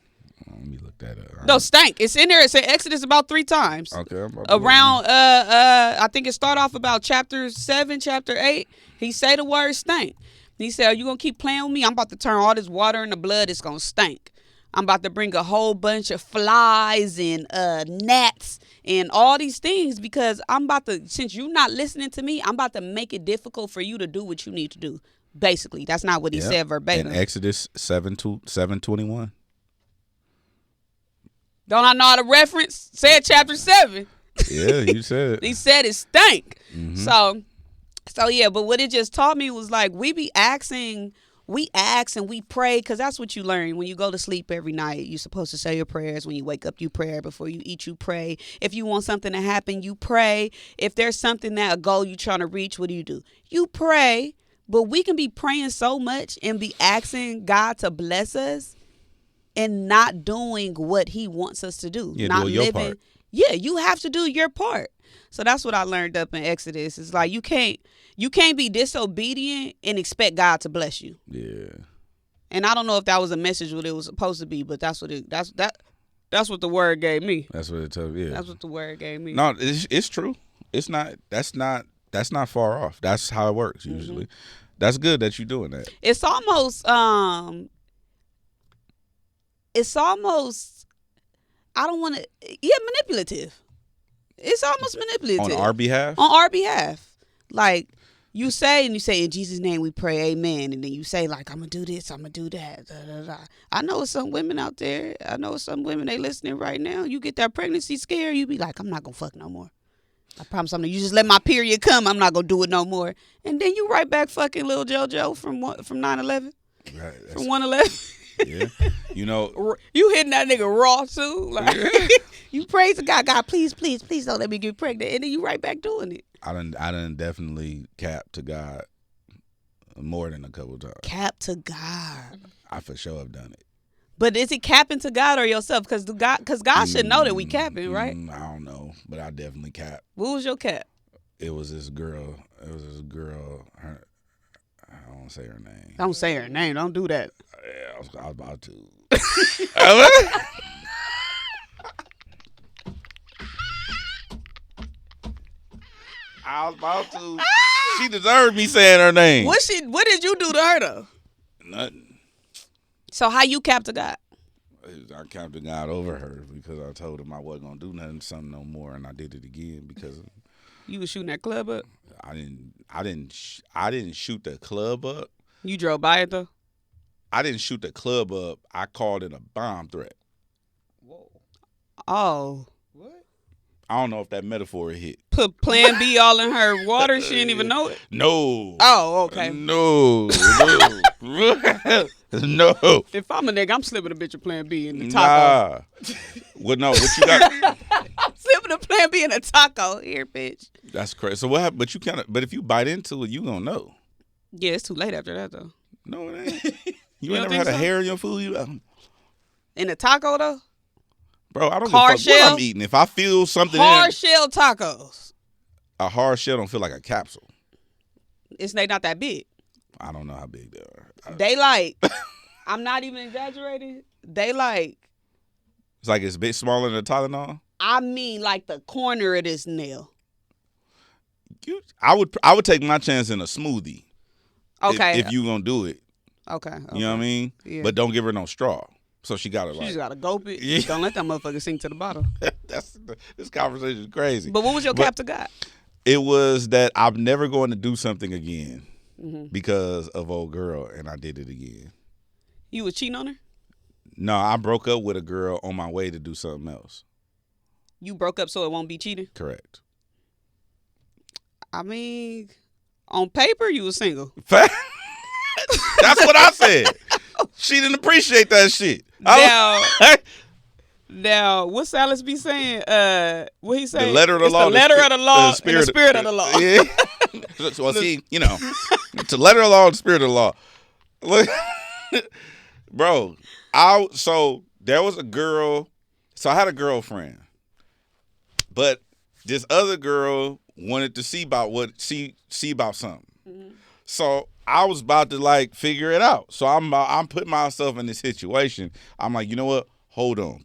Let me look that up. No, stank. It's in there. It's in Exodus about 3 times. Okay. Around, I think it start off about chapter 7, chapter 8. He say the word stank. He said, are you going to keep playing with me? I'm about to turn all this water into blood. It's going to stink. I'm about to bring a whole bunch of flies and gnats and all these things because since you're not listening to me, I'm about to make it difficult for you to do what you need to do. Basically, that's not what he said verbatim. In Exodus 7:21. Don't I know how to reference? Say it, chapter 7. Yeah, you said it. He said it stank. So yeah, but what it just taught me was like we ask and we pray because that's what you learn when you go to sleep every night. You're supposed to say your prayers. When you wake up, you pray. Before you eat, you pray. If you want something to happen, you pray. If there's something a goal you're trying to reach, what do? You pray. But we can be praying so much and be asking God to bless us and not doing what He wants us to do. Yeah, not doing your living. part. Yeah, you have to do your part. So that's what I learned up in Exodus. It's like you can't be disobedient and expect God to bless you. Yeah. And I don't know if that was a message what it was supposed to be, but that's what That's what the word gave me. That's what it tells. Yeah. That's what the word gave me. No, it's true. It's not. That's not far off. That's how it works usually. That's good that you're doing that. It's almost. It's almost. I don't want to. Yeah, manipulative. It's almost manipulative On our behalf. On our behalf, like. You say, in Jesus' name we pray, amen. And then you say, like, I'm going to do this, I'm going to do that. Da, da, da. I know some women out there. I know some women, they listening right now. You get that pregnancy scare, you be like, I'm not going to fuck no more. I promise I'm not. You just let my period come, I'm not going to do it no more. And then you right back fucking little JoJo from 9/11. Right. From 1/11. Yeah. You know. You hitting that nigga raw, too. Like, you praise the God, please don't let me get pregnant. And then you right back doing it. I done definitely cap to God more than a couple times. Cap to God. I for sure have done it. But is it capping to God or yourself? Because God should know that we capping, right? I don't know, but I definitely cap. What was your cap? It was this girl. Her, I don't want to say her name. Don't say her name. Don't do that. Yeah, I was about to. I was about to. She deserved me saying her name. What did you do to her though? Nothing. So how you capped to God? I capped to God over her because I told him I wasn't gonna do something no more, and I did it again because you was shooting that club up. I didn't shoot the club up. You drove by it though. I didn't shoot the club up. I called it a bomb threat. Whoa. Oh. I don't know if that metaphor hit. Put Plan B all in her water. She didn't even know it. No. Oh, okay. No. No. If I'm a nigga, I'm slipping a bitch of Plan B in the taco. Nah. Well, no. What you got? I'm slipping a Plan B in a taco. Here, bitch. That's crazy. So what happened? But you But if you bite into it, you gonna know. Yeah, it's too late after that though. No, it ain't. You ain't never had a hair in your food. In a taco though. Bro, I don't give a fuck what I'm eating. If I feel something hard shell tacos. A hard shell don't feel like a capsule. They not that big. I don't know how big they are. They like, I'm not even exaggerating. They like. It's like it's a bit smaller than a Tylenol? I mean like the corner of this nail. I would take my chance in a smoothie. Okay. If you gonna do it. Okay. You know what I mean? Yeah. But don't give her no straw. So she got to She just got to gulp it. Yeah. Don't let that motherfucker sink to the bottom. This conversation is crazy. But what was your cap to God? It was that I'm never going to do something again because of old girl, and I did it again. You was cheating on her? No, I broke up with a girl on my way to do something else. You broke up so it won't be cheating? Correct. I mean, on paper, you was single. That's what I said. She didn't appreciate that shit. Now, what Silas be saying? What he say? The letter of the law. The letter of the law and the spirit of the law. Yeah. Well, see, it's the letter of the law and the spirit of the law. Look, bro, so there was a girl. So I had a girlfriend, but this other girl wanted to see about something. Mm-hmm. So I was about to figure it out. So I'm putting myself in this situation. I'm like, you know what? Hold on.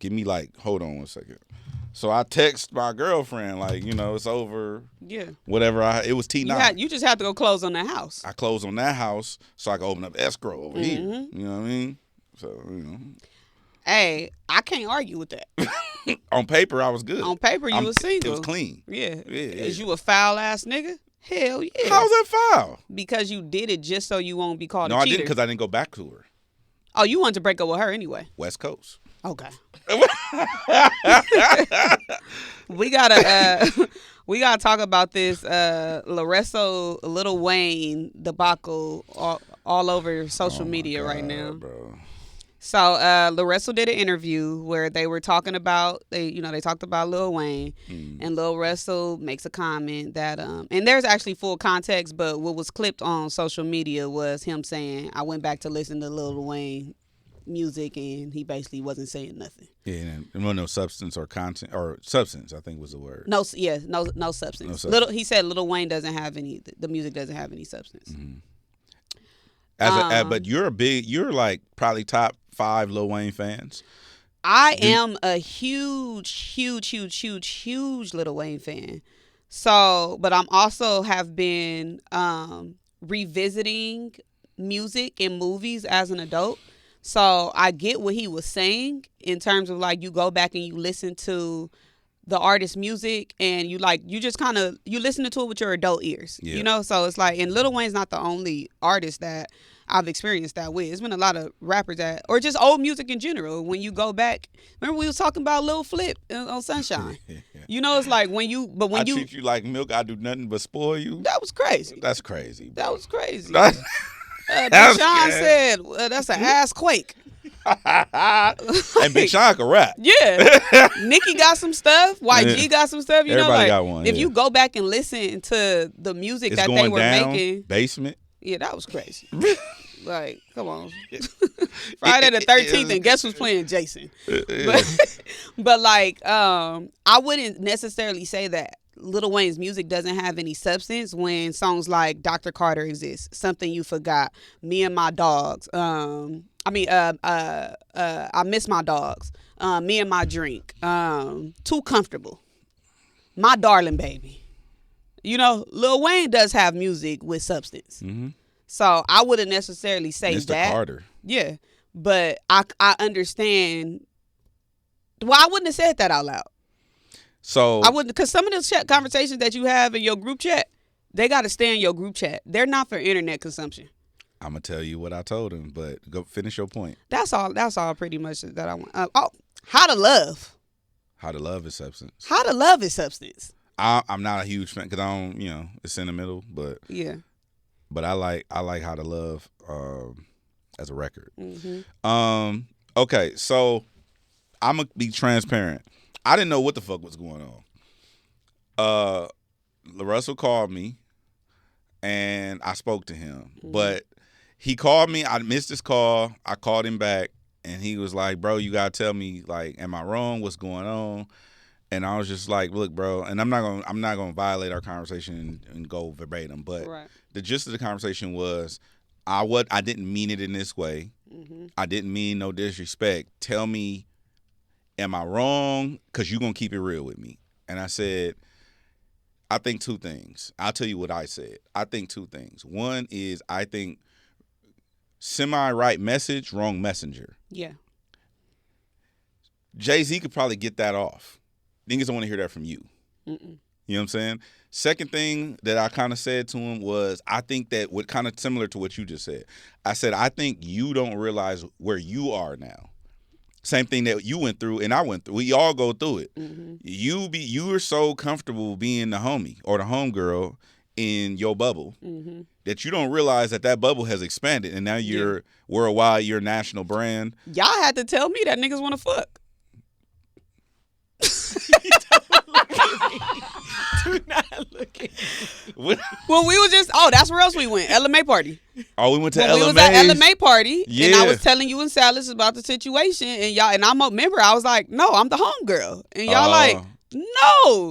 Hold on 1 second. So I text my girlfriend it's over. Yeah. Whatever. It was T9. You just have to go close on that house. I closed on that house so I could open up escrow over here. You know what I mean? So, Hey, I can't argue with that. On paper, I was good. On paper, you was single. It was clean. Yeah. Is you a foul ass nigga? Hell yeah. How's that foul? Because you did it just so you won't be called a cheater. No, I didn't because I didn't go back to her. Oh, you wanted to break up with her anyway. West Coast. Okay. We gotta talk about this LaRussell Lil Wayne debacle all over social media right now. Bro. So LaRussell did an interview where they were talking about they talked about Lil Wayne, and Lil Russell makes a comment that and there's actually full context, but what was clipped on social media was him saying, I went back to listen to Lil Wayne music and he basically wasn't saying nothing. Yeah, and no substance or content or substance, I think was the word. No substance. No substance. He said Lil Wayne doesn't have any. The music doesn't have any substance. Mm-hmm. But you're probably top 5 Lil Wayne fans. I am a huge Lil Wayne fan. So, but I'm also have been revisiting music and movies as an adult. So I get what he was saying in terms of like you go back and you listen to the artist's music and you just kind of you listen to it with your adult ears, you know. So it's like, and Lil Wayne's not the only artist that I've experienced that with. It's been a lot of rappers that, or just old music in general. When you go back, remember we was talking about Lil Flip on Sunshine. You know, it's like when you treat you like milk, I do nothing but spoil you. That was crazy. That's crazy. Bro. That was crazy. Big Sean said that's an ass quake. And Big Sean can rap. Yeah. Nicki got some stuff. YG got some stuff. You Everybody know, like got one, if you go back and listen to the music it's that going they were down, making. Basement. Yeah, that was crazy. Like, come on. Friday the 13th, and guess who's playing Jason? But like, I wouldn't necessarily say that Lil Wayne's music doesn't have any substance when songs like Dr. Carter exist, Something You Forgot, Me and My Dogs, I Miss My Dogs, Me and My Drink, Too Comfortable, My Darling Baby. You know, Lil Wayne does have music with substance. Mm-hmm. So I wouldn't necessarily say Mr. that. Carter. Yeah. But I understand. Well, I wouldn't have said that out loud. So I wouldn't, because some of the conversations that you have in your group chat, they got to stay in your group chat. They're not for internet consumption. I'm gonna tell you what I told him, but go finish your point. That's all. That's all pretty much that I want. How to love. How to love is substance. How to love is substance. I'm not a huge fan because I don't, it's in the middle, but yeah. But I like How to Love as a record. Mm-hmm. Okay, so I'm gonna be transparent. I didn't know what the fuck was going on. LaRussell called me, and I spoke to him. Mm-hmm. But he called me. I missed his call. I called him back, and he was like, "Bro, you gotta tell me, like, am I wrong? What's going on?" And I was just like, "Look, bro," and I'm not gonna violate our conversation and go verbatim, but right. The gist of the conversation was, I didn't mean it in this way. Mm-hmm. I didn't mean no disrespect. Tell me, am I wrong? Because you're going to keep it real with me. And I said, I think two things. I'll tell you what I said. I think two things. One is, I think semi-right message, wrong messenger. Yeah. Jay-Z could probably get that off. Niggas don't want to hear that from you. Mm-mm. You know what I'm saying? Second thing that I kind of said to him was, I think that what kind of similar to what you just said. I said, I think you don't realize where you are now. Same thing that you went through and I went through. We all go through it. Mm-hmm. You are so comfortable being the homie or the homegirl in your bubble mm-hmm. that you don't realize that bubble has expanded and now you're worldwide, you're a national brand. Y'all had to tell me that niggas want to fuck. Do not look at me. Well, we was just, that's where else we went. LMA party. Oh, we went to LMA. We was at LMA party, yeah. And I was telling you and Salas about the situation, and y'all, and I'm a member. I was like, no, I'm the homegirl, and y'all like, no.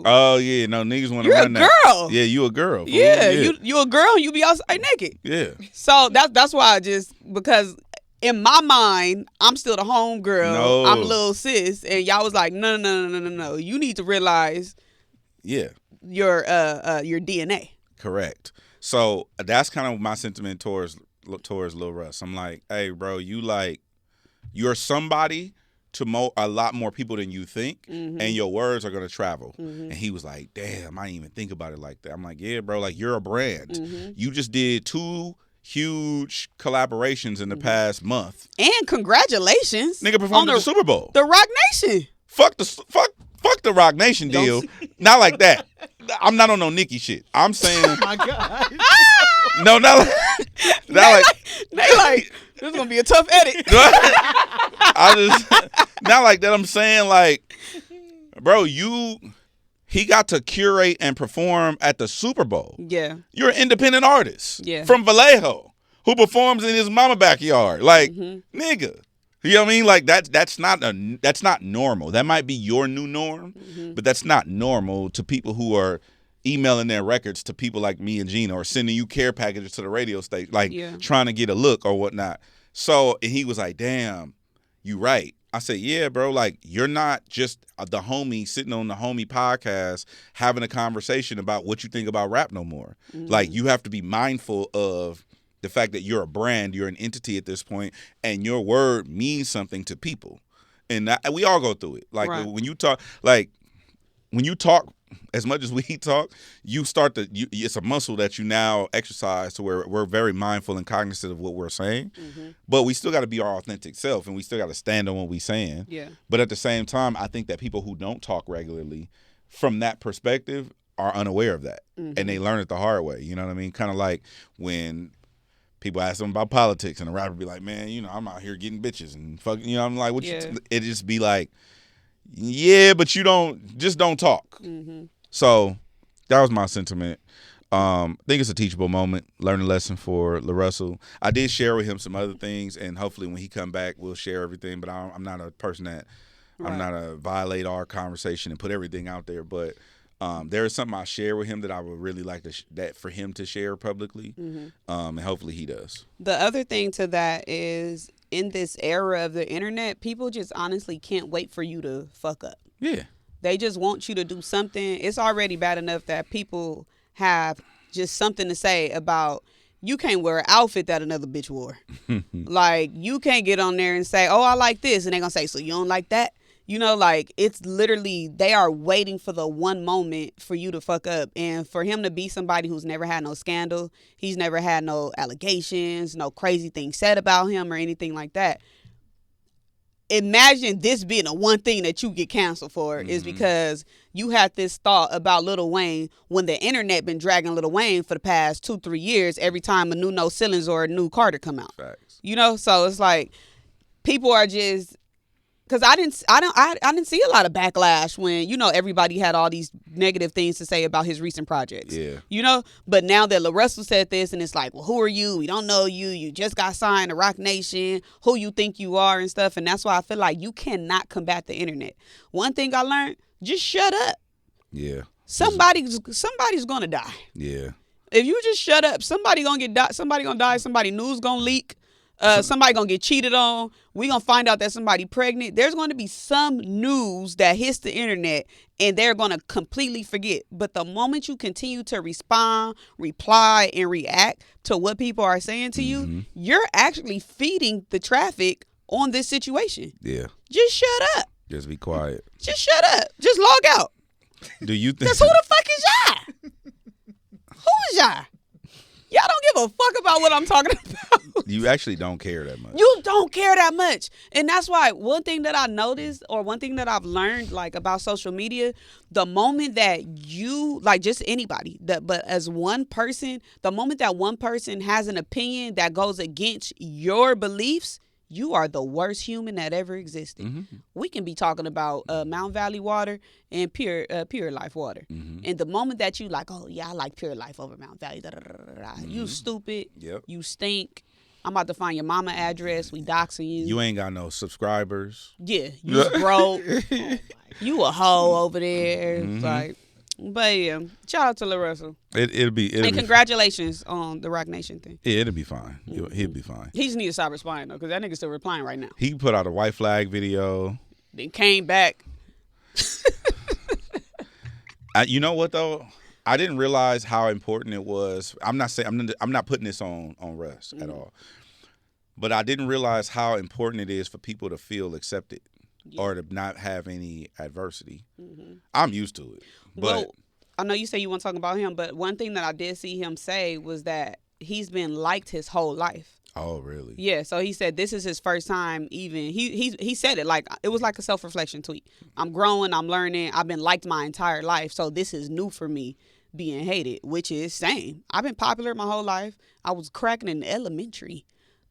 Oh yeah, no niggas want to run that. You're a girl. Yeah, you a girl. Yeah, you a girl, and you be outside naked. Yeah. So that's why because in my mind, I'm still the homegirl. No. I'm a little sis, and y'all was like, no. You need to realize. Yeah. Your DNA. Correct. So that's kind of my sentiment towards Lil Russ. I'm like, hey, bro, you're somebody to a lot more people than you think, mm-hmm. and your words are gonna travel. Mm-hmm. And he was like, damn, I didn't even think about it like that. I'm like, yeah, bro, like you're a brand. Mm-hmm. You just did 2 huge collaborations in the mm-hmm. past month. And congratulations, nigga performed at the Super Bowl. The Rock Nation. Fuck the Rock Nation deal. Not like that. I'm not on no Nicki shit. I'm saying. Oh my God. No, not like. They like this is gonna be a tough edit. Not like that. I'm saying like, bro, he got to curate and perform at the Super Bowl. Yeah. You're an independent artist. Yeah. From Vallejo, who performs in his mama backyard. Like, mm-hmm. nigga. You know what I mean? Like that's not normal. That might be your new norm, mm-hmm. but that's not normal to people who are emailing their records to people like me and Gina or sending you care packages to the radio station, like trying to get a look or whatnot. So and he was like, damn, you right. I said, yeah, bro, like, you're not just the homie sitting on the homie podcast having a conversation about what you think about rap no more. Like, you have to be mindful of the fact that you're a brand, you're an entity at this point, and your word means something to people. And we all go through it. Like, when you talk, as much as we talk, it's a muscle that you now exercise to where we're very mindful and cognizant of what we're saying. But we still got to be our authentic self, and we still got to stand on what we're saying. Yeah. But at the same time, I think that people who don't talk regularly from that perspective are unaware of that. And they learn it the hard way. You know what I mean? Kind of like when people ask them about politics and the rapper be like, man, I'm out here getting bitches and fucking, I'm like, it just be like, yeah, but you don't talk. So that was my sentiment. I think it's a teachable moment, learning lesson for LaRussell. I did share with him some other things, and hopefully when he come back, we'll share everything. But I'm not a person that I'm not a violate our conversation and put everything out there. But there is something I share with him that I would really like that for him to share publicly, and hopefully he does. The other thing to that is, in this era of the internet, people just honestly can't wait for you to fuck up. Yeah. They just want you to do something. It's already bad enough that people have just something to say about, you can't wear an outfit that another bitch wore. Like, you can't get on there and say, oh, I like this. And they're going to say, so you don't like that? Like, it's literally, they are waiting for the one moment for you to fuck up. And for him to be somebody who's never had no scandal, he's never had no allegations, no crazy things said about him or anything like that. Imagine this being the one thing that you get canceled for is because you had this thought about Lil Wayne when the internet been dragging Lil Wayne for the past 2-3 years every time a new No Ceilings or a new Carter come out. Facts. So it's like people are just, because I didn't see a lot of backlash when, everybody had all these negative things to say about his recent projects. Yeah. But now that LaRussell said this, and it's like, well, who are you? We don't know you. You just got signed to Rock Nation. Who you think you are and stuff. And that's why I feel like you cannot combat the internet. One thing I learned, just shut up. Yeah. Somebody's gonna die. Yeah. If you just shut up, somebody gonna die. Somebody news gonna leak. Somebody gonna get cheated on. We gonna find out that somebody pregnant. There's going to be some news that hits the internet and they're gonna completely forget. But the moment you continue to respond, reply, and react to what people are saying to you, you're actually feeding the traffic on this situation. Yeah. Just shut up. Just be quiet. Just shut up. Just log out. Do you think? Because who the fuck is y'all? Who is y'all? Y'all don't give a fuck about what I'm talking about. You actually don't care that much. You don't care that much. And that's why one thing that I noticed, or one thing that I've learned, like, about social media, the moment that you, like, just anybody, but as one person, the moment that one person has an opinion that goes against your beliefs, you are the worst human that ever existed. We can be talking about Mount Valley water and pure life water. And the moment that you like, oh yeah, I like pure life over Mount Valley, you stupid. Yep. You stink. I'm about to find your mama address. We doxing you. You ain't got no subscribers. Yeah, you broke. You a hoe over there. Like, but yeah, shout out to LaRussell. It'll be. And congratulations on the Rock Nation thing. Yeah, it'll be fine. He'll be fine. He just need to stop responding though, because that nigga's still replying right now. He put out a white flag video. Then came back. You know what though? I didn't realize how important it was. I'm not putting this on Russ at all. But I didn't realize how important it is for people to feel accepted or to not have any adversity. I'm used to it. But well, I know you say you want to talk about him, but one thing that I did see him say was that he's been liked his whole life. Oh, really? Yeah, so he said this is his first time even. He said it like it was like a self-reflection tweet. I'm growing, I'm learning, I've been liked my entire life, so this is new for me being hated, which is same. I've been popular my whole life. I was cracking in elementary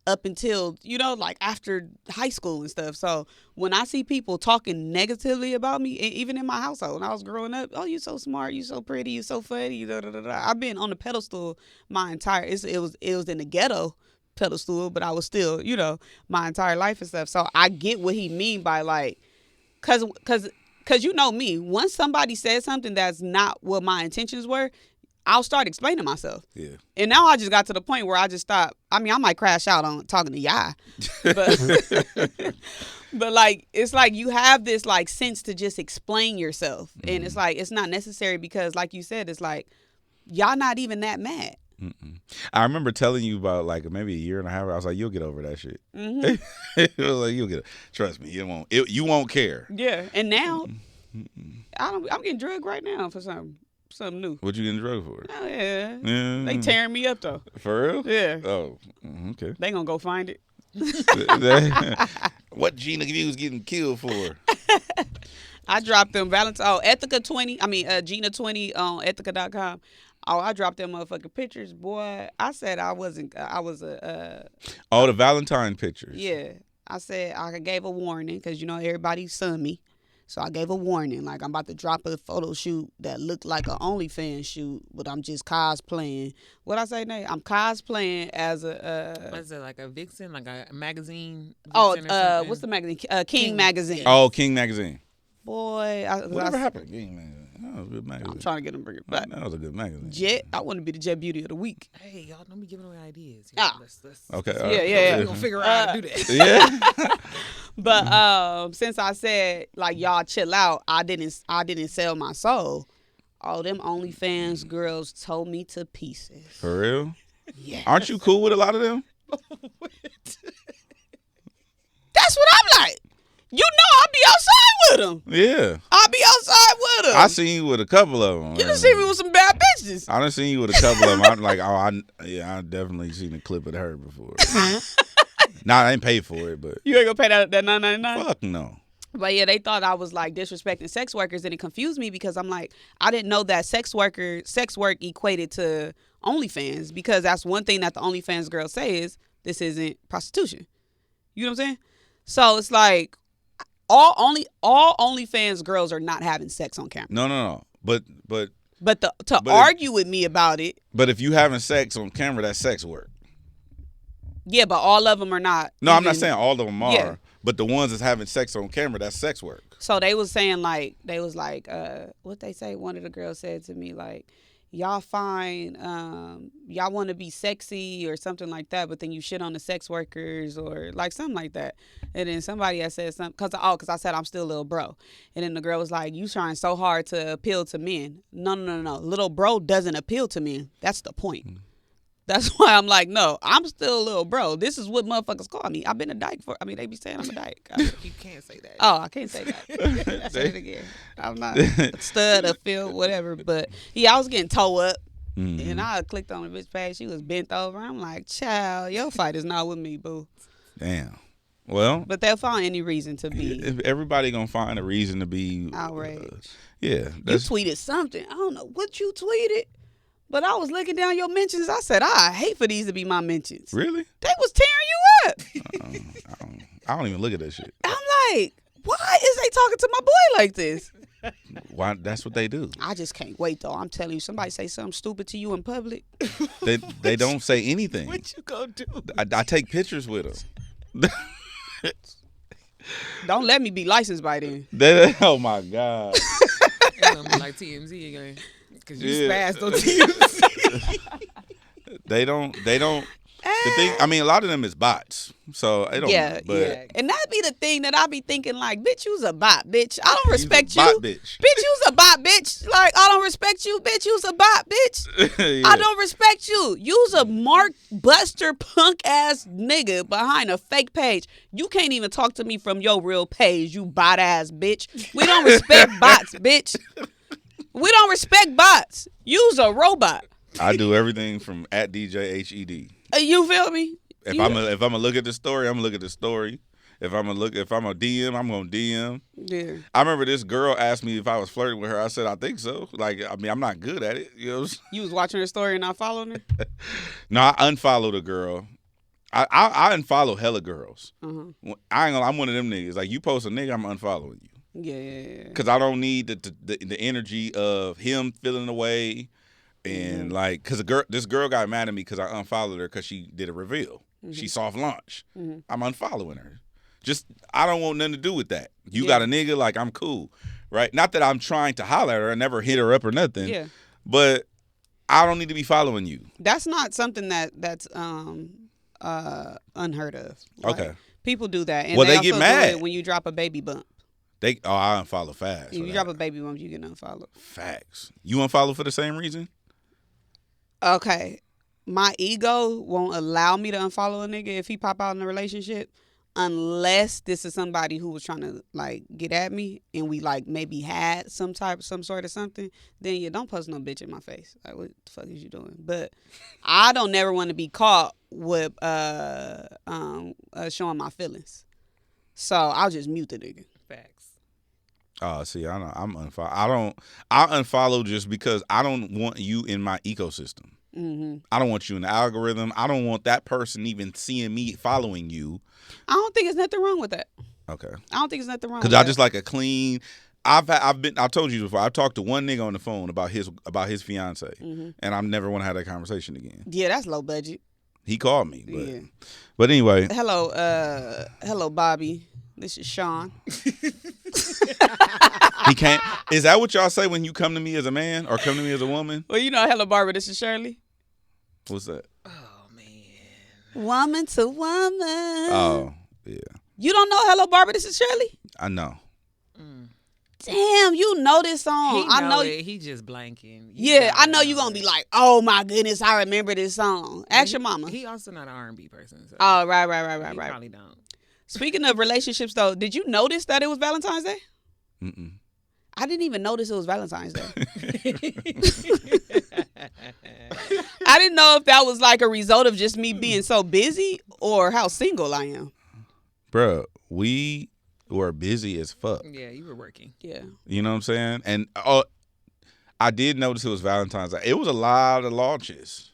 up until, like after high school and stuff. So when I see people talking negatively about me, even in my household, when I was growing up, oh, you so smart, you so pretty, you so funny, I've been on the pedestal my entire, it was in the ghetto pedestal, but I was still, my entire life and stuff. So I get what he mean by like, cause you know me, once somebody says something that's not what my intentions were, I'll start explaining myself. Yeah. And now I just got to the point where I just stopped. I mean, I might crash out on talking to y'all. But like, it's like you have this like sense to just explain yourself, and it's like it's not necessary because, like you said, it's like y'all not even that mad. I remember telling you about like maybe a year and a half. I was like, "You'll get over that shit." It was like, "You'll get it. Trust me, you won't. You won't care." Yeah, and now I'm getting drugged right now for something new. What you getting drugged for? Oh yeah, they tearing me up though. For real? Yeah. Oh, okay. They gonna go find it. What Gina Views getting killed for? I dropped them Ethica 20. I mean Gina 20 on Ethica.com. Oh, I dropped them motherfucking pictures, boy. I said I was a. Oh, the Valentine pictures. Yeah, I said I gave a warning because you know everybody sunned me, so I gave a warning like I'm about to drop a photo shoot that looked like an OnlyFans shoot, but I'm just cosplaying. What I say, Nate? I'm cosplaying as a. What's it, like a vixen, like a magazine? What's the magazine? King magazine. Oh, King magazine. Boy, whatever happened? King magazine. That was a good magazine. I'm trying to get them bring it back. That was a good magazine. Jet, I want to be the Jet Beauty of the week. Hey, y'all, don't be giving away ideas. Let's Okay. Yeah. We're gonna figure out how to do that. Yeah. But since I said like y'all chill out, I didn't sell my soul. All them OnlyFans girls told me to pieces. For real? Yeah. Aren't you cool with a lot of them? That's what I'm like. You know I'll be outside with them. Yeah. I'll be outside with them. I seen you with a couple of them. You done see me with some bad bitches. I done seen you with a couple of them. I'm like, I definitely seen a clip of her before. Nah, I ain't paid for it, but You ain't gonna pay that $9.99? fuck no. But yeah, they thought I was like disrespecting sex workers, and it confused me because I'm like, I didn't know that sex work equated to OnlyFans, because that's one thing that the OnlyFans girls say is this isn't prostitution. You know what I'm saying? So it's like all OnlyFans girls are not having sex on camera. No. But argue with me about it. But if you having sex on camera, that's sex work. Yeah, but all of them are not. No, I'm not saying all of them are. Yeah. But the ones that's having sex on camera, that's sex work. So they was saying like, what they say? One of the girls said to me like, y'all find, y'all want to be sexy or something like that, but then you shit on the sex workers or like something like that. And then somebody had said something, because I said I'm still a little bro. And then the girl was like, you trying so hard to appeal to men. No. Little bro doesn't appeal to men. That's the point. That's why I'm like, no, I'm still a little bro. This is what motherfuckers call me. I've been a dyke they be saying I'm a dyke. You can't say that. Oh, I can't say that. Say it again. I'm not a stud, a field, whatever. But yeah, I was getting toe up. And I clicked on the bitch page. She was bent over. I'm like, child, your fight is not with me, boo. Damn. Well. But they'll find any reason to be. Everybody gonna find a reason to be outraged. Yeah. You tweeted something. I don't know what you tweeted. But I was looking down your mentions. I said, I hate for these to be my mentions. Really? They was tearing you up. I don't even look at that shit. I'm like, why is they talking to my boy like this? Why? That's what they do. I just can't wait, though. I'm telling you, somebody say something stupid to you in public. They don't say anything. What you gonna do? I take pictures with them. Don't let me be licensed by then. Oh, my God. It's gonna be like TMZ again. Because you spazzed on TMZ. They don't. The thing, I mean, a lot of them is bots. So I don't. Yeah. And that be the thing that I be thinking like, bitch, you's a bot, bitch. I don't respect you. Bot, bitch. Bitch, you's a bot, bitch. Like, I don't respect you, bitch. You's a bot, bitch. Yeah. I don't respect you. You's a Mark Buster punk ass nigga behind a fake page. You can't even talk to me from your real page, you bot ass bitch. We don't respect bots, bitch. We don't respect bots. You's a robot. I do everything from at DJ HED. You feel me? If I'm gonna look at the story, I'm gonna look at the story. If I'm a DM, I'm gonna DM. Yeah. I remember this girl asked me if I was flirting with her. I said I think so. Like, I mean, I'm not good at it. You know. You was watching her story and not following her? No, I unfollowed a girl. I unfollow hella girls. I'm one of them niggas. Like, you post a nigga, I'm unfollowing you. Yeah. Because I don't need the energy of him feeling away. And like, because this girl got mad at me because I unfollowed her because she did a reveal. She soft launch. I'm unfollowing her. Just, I don't want nothing to do with that. You got a nigga, like, I'm cool, right? Not that I'm trying to holler at her. I never hit her up or nothing. Yeah. But I don't need to be following you. That's not something that's unheard of. Like, okay. People do that, and Well, they also get mad do it when you drop a baby bump. I unfollow fast. If you drop a baby bump, you get unfollowed. Facts. You unfollow for the same reason? Okay, my ego won't allow me to unfollow a nigga if he pop out in a relationship, unless this is somebody who was trying to like get at me and we like maybe had some sort of something. Then yeah, don't post no bitch in my face. Like, what the fuck is you doing? But I don't never want to be caught with showing my feelings. So I'll just mute the nigga. Facts. Oh, see, I'm unfollow. I unfollow just because I don't want you in my ecosystem. Mm-hmm. I don't want you in the algorithm. I don't want that person even seeing me following you. I don't think there's nothing wrong with that. Okay. I don't think there's nothing wrong. Because I just like a clean. I told you before. I talked to one nigga on the phone about his fiance, and I never want to have that conversation again. Yeah, that's low budget. He called me, but anyway. Hello, Bobby. This is Sean. He can't. Is that what y'all say when you come to me as a man or come to me as a woman? Well, hello, Barbara. This is Shirley. What's that? Oh man. Woman to woman. Oh yeah. You don't know hello, Barbara. This is Shirley. I know. Damn, you know this song. I know it. He just blanking. I know you gonna be like, oh my goodness, I remember this song. Ask your mama. He also not an R&B person. So oh, right. He probably don't. Speaking of relationships, though, did you notice that it was Valentine's Day? Mm-mm. I didn't even notice it was Valentine's Day. I didn't know if that was like a result of just me being so busy or how single I am. Bruh, we were busy as fuck. Yeah, you were working. Yeah. You know what I'm saying? And I did notice it was Valentine's Day. It was a lot of launches.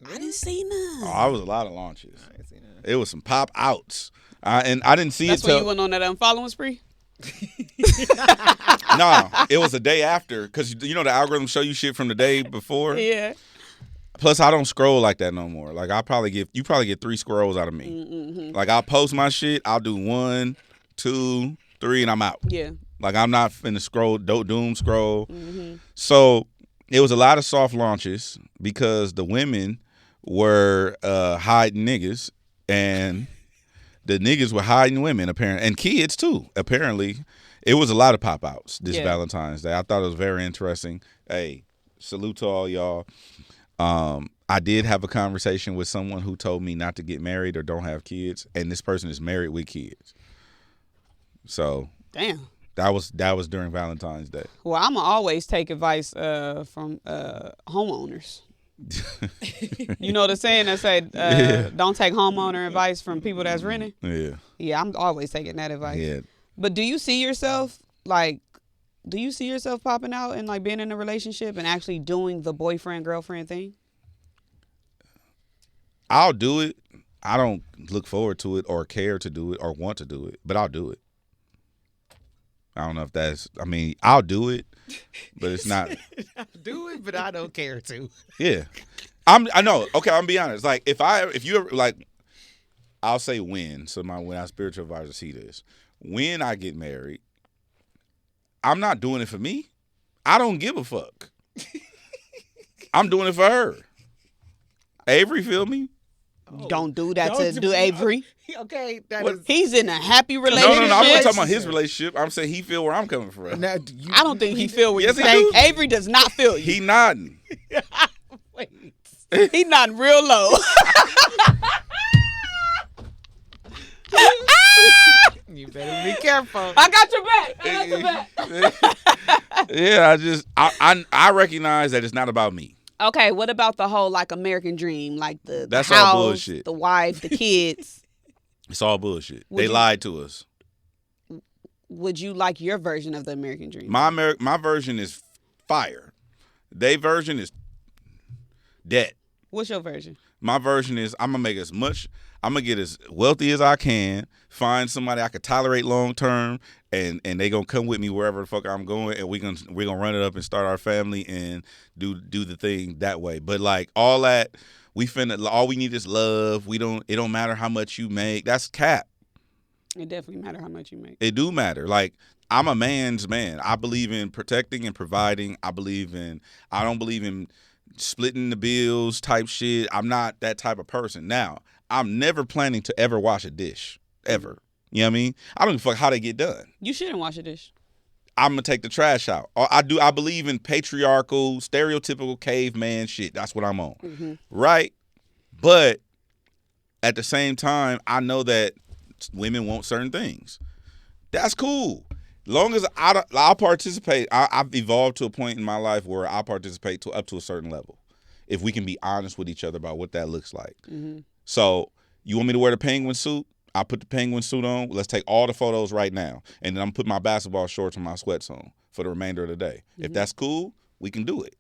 I didn't see none. Oh, it was a lot of launches. I didn't see none. It was some pop outs. And I didn't see That's it till... when you went on that unfollowing spree? No, it was the day after. Because, the algorithm show you shit from the day before. Yeah. Plus, I don't scroll like that no more. Like, you probably get 3 scrolls out of me. Mm-hmm. Like, I'll post my shit. I'll do 1, 2, 3, and I'm out. Yeah. Like, I'm not finna scroll, doom scroll. Mm-hmm. So, it was a lot of soft launches because the women were hiding niggas and the niggas were hiding women, apparently, and kids, too, apparently. It was a lot of pop-outs this Valentine's Day. I thought it was very interesting. Hey, salute to all y'all. I did have a conversation with someone who told me not to get married or don't have kids, and this person is married with kids. So damn, that was during Valentine's Day. Well, I'ma always take advice from homeowners. You know the saying that say don't take homeowner advice from people that's renting. Yeah, I'm always taking that advice. Yeah. But do you see yourself popping out and like being in a relationship and actually doing the boyfriend girlfriend thing? I'll do it. I don't look forward to it or care to do it or want to do it, but I'll do it. I don't know if I'll do it, but it's not. I'll do it, but I don't care to. Yeah. I know. Okay, I'm gonna be honest. Like if you ever like, I'll say when. So when our spiritual advisor see this, when I get married, I'm not doing it for me. I don't give a fuck. I'm doing it for her. Avery, feel me? Don't do that to Avery. Okay, he's in a happy relationship. No, I'm not talking about his relationship. I'm saying he feel where I'm coming from. I don't think he feel where yes, you think. Avery does not feel you. He nodding. Wait. He nodding real low. You better be careful. I got your back. Yeah, I recognize that it's not about me. Okay, what about the whole like American dream, like the That's house, all bullshit. The wife, the kids? It's all bullshit. They lied to us. Would you like your version of the American dream? My version is fire. Their version is debt. What's your version? My version is I'm gonna get as wealthy as I can, find somebody I could tolerate long term, and they gonna come with me wherever the fuck I'm going, and we're gonna run it up and start our family and do the thing that way. But like all that, all we need is love. It don't matter how much you make. That's cap. It definitely matter how much you make. It do matter. Like I'm a man's man. I believe in protecting and providing. I don't believe in splitting the bills type shit. I'm not that type of person. Now, I'm never planning to ever wash a dish. ever. You know what I mean? I don't give a fuck how they get done. You shouldn't wash a dish. I'm gonna take the trash out. I believe in patriarchal, stereotypical caveman shit. That's what I'm on. Mm-hmm. Right? But at the same time, I know that women want certain things. That's cool. Long as I'll participate. I've evolved to a point in my life where I participate up to a certain level. If we can be honest with each other about what that looks like. Mm-hmm. So you want me to wear the penguin suit? I put the penguin suit on. Let's take all the photos right now. And then I'm putting my basketball shorts and my sweats on for the remainder of the day. Mm-hmm. If that's cool, we can do it.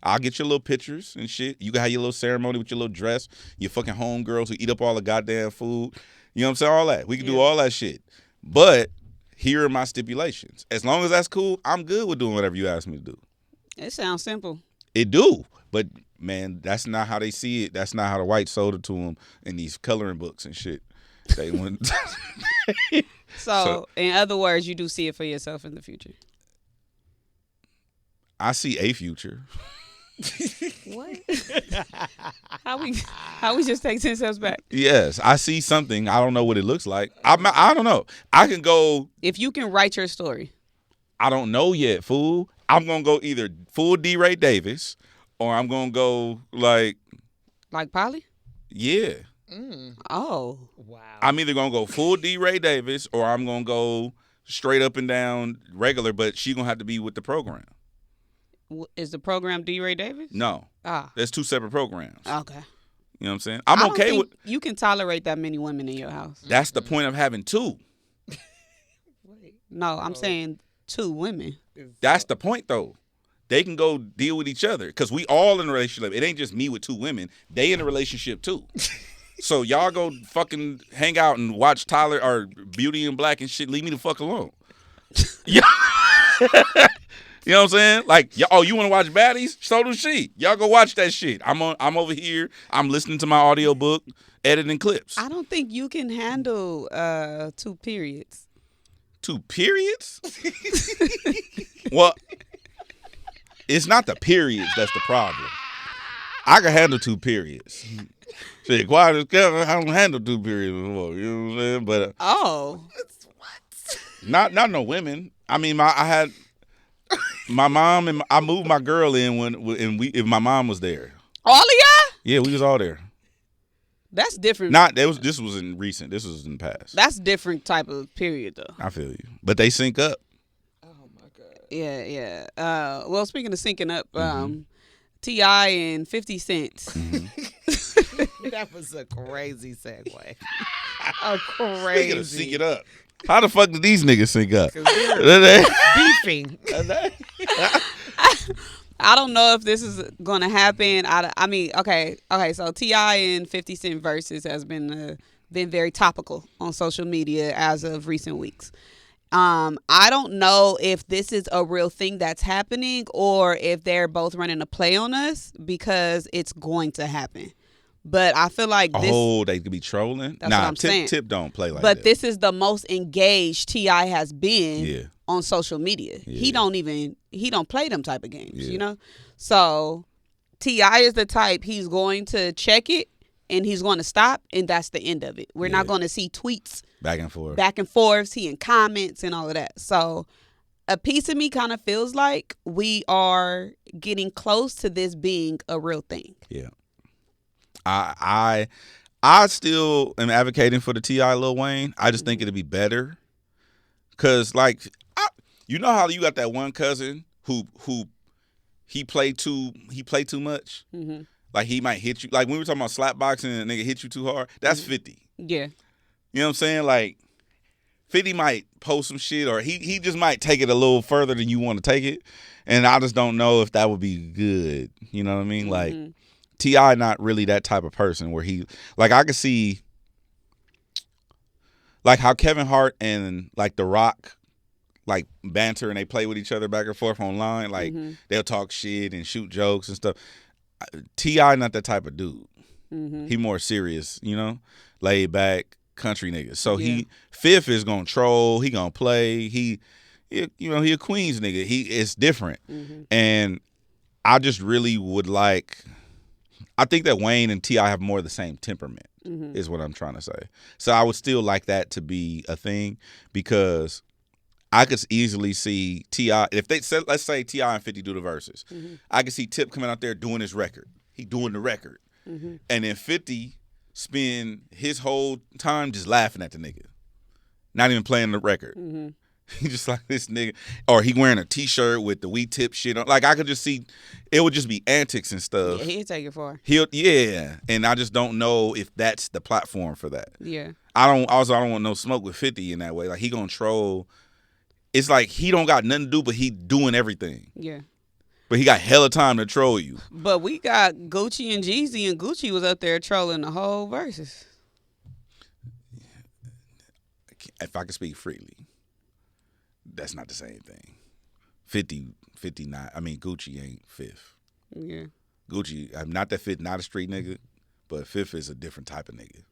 I'll get your little pictures and shit. You can have your little ceremony with your little dress, your fucking homegirls who eat up all the goddamn food. You know what I'm saying? All that. We can do all that shit. But here are my stipulations. As long as that's cool, I'm good with doing whatever you ask me to do. It sounds simple. It do. But, man, that's not how they see it. That's not how the whites sold it to them in these coloring books and shit. They went. So, in other words, you do see it for yourself in the future. I see a future. What? How we just take 10 steps back? Yes, I see something. I don't know what it looks like. I don't know. I can go. If you can write your story. I don't know yet, fool. I'm gonna go either full D. Ray Davis, or I'm gonna go like Polly. Yeah. Oh. Wow. I'm either gonna go full D. Ray Davis, or I'm gonna go straight up and down regular. But she gonna have to be with the program. Is the program D. Ray Davis? No. There's two separate programs. Okay. You know what I'm saying? I'm okay with. You can tolerate that many women in your house. That's the point of having two. No, I'm saying 2 women. That's the point, though. They can go deal with each other because we all in a relationship. It ain't just me with 2 women. They in a relationship too. So y'all go fucking hang out and watch Tyler or Beauty and Black and shit. Leave me the fuck alone. Yeah. You know what I'm saying? Like, you want to watch baddies? So do she. Y'all go watch that shit. I'm over here. I'm listening to my audiobook, editing clips. I don't think you can handle 2 periods. 2 periods? Well, it's not the periods that's the problem. I can handle 2 periods. Shit, quiet as kept. I don't handle 2 periods before. You know what I'm saying? But what? Not no women. I mean, I had my mom and I moved my girl in if my mom was there. All of y'all? Yeah, we was all there. That's different. This was in recent. This was in the past. That's different type of period though. I feel you, but they sync up. Oh my god. Yeah. Well, speaking of syncing up, T.I. and 50 Cent. Mm-hmm. That was a crazy segue. A crazy. Speaking of sync it up. How the fuck did these niggas sync up? Beefing. I don't know if this is going to happen. I mean, okay. So T.I. and 50 Cent versus has been very topical on social media as of recent weeks. I don't know if this is a real thing that's happening or if they're both running a play on us because it's going to happen. But I feel like they could be trolling. That's what I'm saying. Tip don't play like that. But this is the most engaged T.I. has been on social media. Yeah. He don't play them type of games, you know? So T.I. is the type, he's going to check it and he's going to stop and that's the end of it. We're not going to see tweets back and forth, seeing comments and all of that. So a piece of me kind of feels like we are getting close to this being a real thing. Yeah. I still am advocating for the T.I. Lil Wayne. I just think it'd be better. Cause you know how you got that one cousin who he play too much? Mm-hmm. Like he might hit you. Like when we were talking about slap boxing and a nigga hit you too hard, that's 50. Yeah. You know what I'm saying? Like 50 might post some shit or he just might take it a little further than you want to take it. And I just don't know if that would be good. You know what I mean? Mm-hmm. Like T.I. not really that type of person where I could see like how Kevin Hart and like The Rock like banter and they play with each other back and forth online. Like they'll talk shit and shoot jokes and stuff. T.I. not that type of dude. Mm-hmm. He more serious, you know, laid back country nigga. So Fifth is gonna troll. He gonna play. He a Queens nigga. It's different. Mm-hmm. And I just really would like. I think that Wayne and T.I. have more of the same temperament. is what I'm trying to say. So I would still like that to be a thing because I could easily see T.I. if they said, let's say T.I. and 50 do the verses. I could see Tip coming out there doing his record. He doing the record. And then 50 spend his whole time just laughing at the nigga. Not even playing the record. He just like this nigga. Or he wearing a T-shirt with the We Tip shit on. Like I could just see it would just be antics and stuff. Yeah, he'll take it far. And I just don't know if that's the platform for that. Yeah. I don't want no smoke with 50 in that way. Like he gonna troll. It's like he don't got nothing to do, but he doing everything. Yeah. But he got hella time to troll you. But we got Gucci and Jeezy, and Gucci was up there trolling the whole verses. If I could speak freely, that's not the same thing. 59. I mean, Gucci ain't Fifth. Yeah. Gucci, I'm not that Fifth, not a street nigga, but Fifth is a different type of nigga.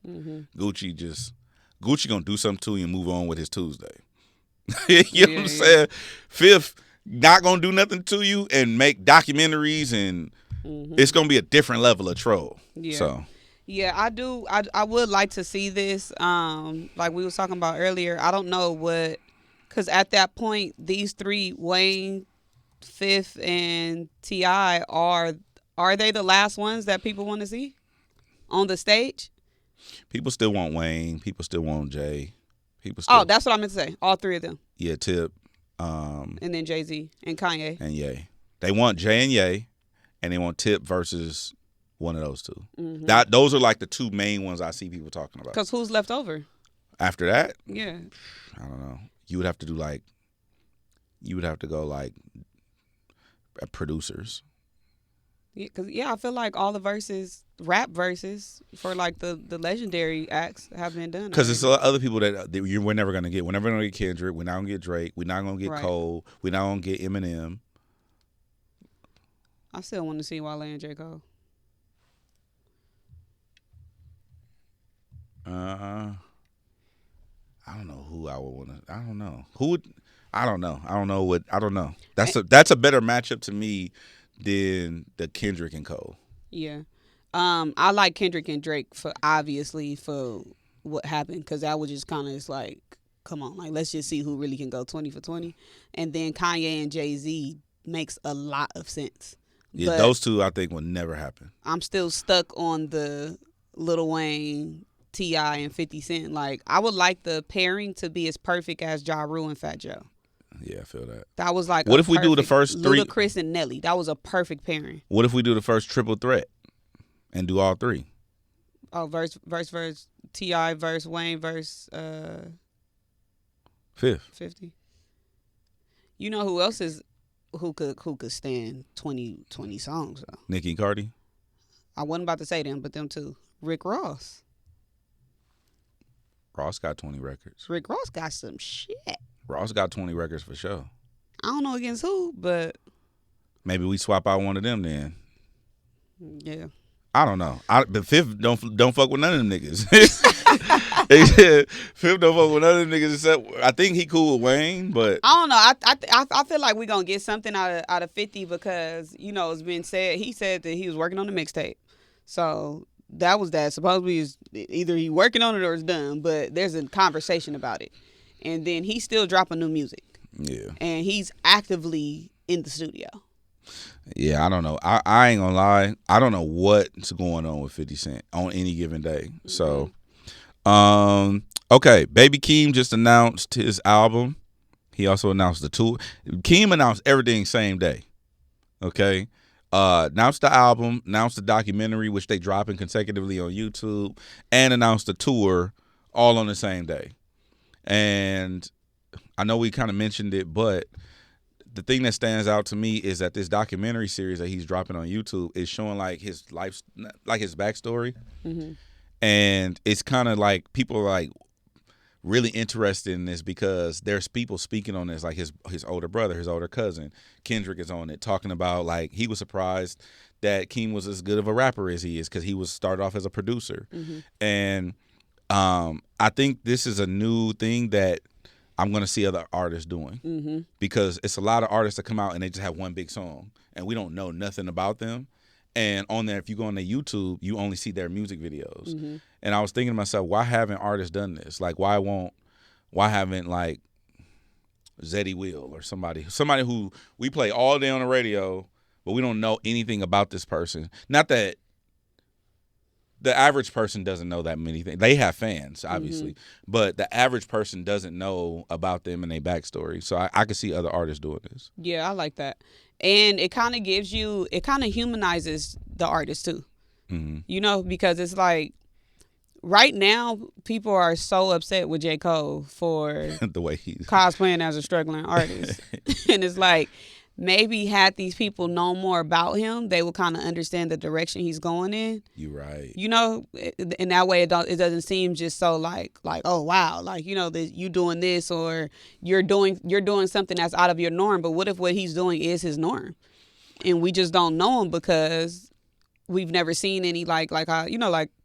Gucci gonna do something to you and move on with his Tuesday. You know what I'm saying? Fifth not gonna do nothing to you and make documentaries and it's gonna be a different level of troll. Yeah. So yeah, I do. I would like to see this. Like we was talking about earlier. I don't know what, because at that point, these three, Wayne, Fifth, and T.I. are they the last ones that people want to see on the stage? people still want Wayne. People still want Jay. People still, that's what I meant to say. All three of them. Yeah, Tip. And then Jay-Z and Kanye. And Ye. They want Jay and Ye, and they want Tip versus one of those two. Those are like the two main ones I see people talking about. Because who's left over? After that? Yeah. I don't know. You would have to go like producers. Yeah, because I feel like all the rap verses for like the legendary acts have been done. Because it's other people that we're never gonna get. We're never gonna get Kendrick. We're not gonna get Drake. We're not gonna get Cole. We're not gonna get Eminem. I still want to see Wale and J. Cole. I don't know who I would want to. I don't know who would. I don't know. I don't know what. I don't know. That's a better matchup to me than the Kendrick and Cole. Yeah. I like Kendrick and Drake for what happened, because that was just kind of just like, come on, like let's just see who really can go 20 for 20. And then Kanye and Jay-Z makes a lot of sense. Yeah, but those two I think will never happen. I'm still stuck on the Lil Wayne, T.I. and 50 Cent. Like I would like the pairing to be as perfect as Ja Rule and Fat Joe. Yeah, I feel that. That was like what if we do the first three? Ludacris and Nelly. That was a perfect pairing. What if we do the first triple threat and do all three? Oh, verse, T.I. verse Wayne verse 50. You know who else who could stand 20 songs though? Nicki and Cardi. I wasn't about to say them, but them too. Rick Ross. Ross got 20 records. Rick Ross got some shit. Ross got 20 records for sure. I don't know against who, but maybe we swap out one of them then. Yeah. I don't know. But Fifth don't fuck with none of them niggas. Fifth don't fuck with none of them niggas except I think he cool with Wayne, but I don't know. I feel like we're gonna get something out of 50 because it's been said he said that he was working on the mixtape. So that was that. Supposedly is either he working on it or it's done, but there's a conversation about it. And then he's still dropping new music. Yeah. And he's actively in the studio. Yeah, I don't know. I ain't gonna lie. I don't know what's going on with 50 Cent on any given day. So, okay. Baby Keem just announced his album. He also announced the tour. Keem announced everything same day. Okay. Announced the album, announced the documentary, which they dropping consecutively on YouTube, and announced the tour all on the same day. And I know we kind of mentioned it, but the thing that stands out to me is that this documentary series that he's dropping on YouTube is showing like his life, like his backstory. Mm-hmm. And it's kind of like people are like really interested in this because there's people speaking on this, like his older brother, his older cousin, Kendrick is on it, talking about like he was surprised that Keem was as good of a rapper as he is because he was started off as a producer. Mm-hmm. And I think this is a new thing that I'm going to see other artists doing because it's a lot of artists that come out and they just have one big song and we don't know nothing about them. And on there, if you go on their YouTube, you only see their music videos. Mm-hmm. And I was thinking to myself, why haven't artists done this? Like, why haven't like Zeddy Will or somebody who we play all day on the radio, but we don't know anything about this person. Not that the average person doesn't know that many things. They have fans, obviously, but the average person doesn't know about them and their backstory. So I could see other artists doing this. Yeah, I like that. And it kind of humanizes the artist too. Mm-hmm. You know, because it's like right now people are so upset with J. Cole for The way he's cosplaying as a struggling artist. And it's like, maybe had these people known more about him, they would kind of understand the direction he's going in. You're right. You know, in that way, it doesn't seem just so like oh wow, like, you know, you doing this or you're doing something that's out of your norm. But what if what he's doing is his norm, and we just don't know him because we've never seen any like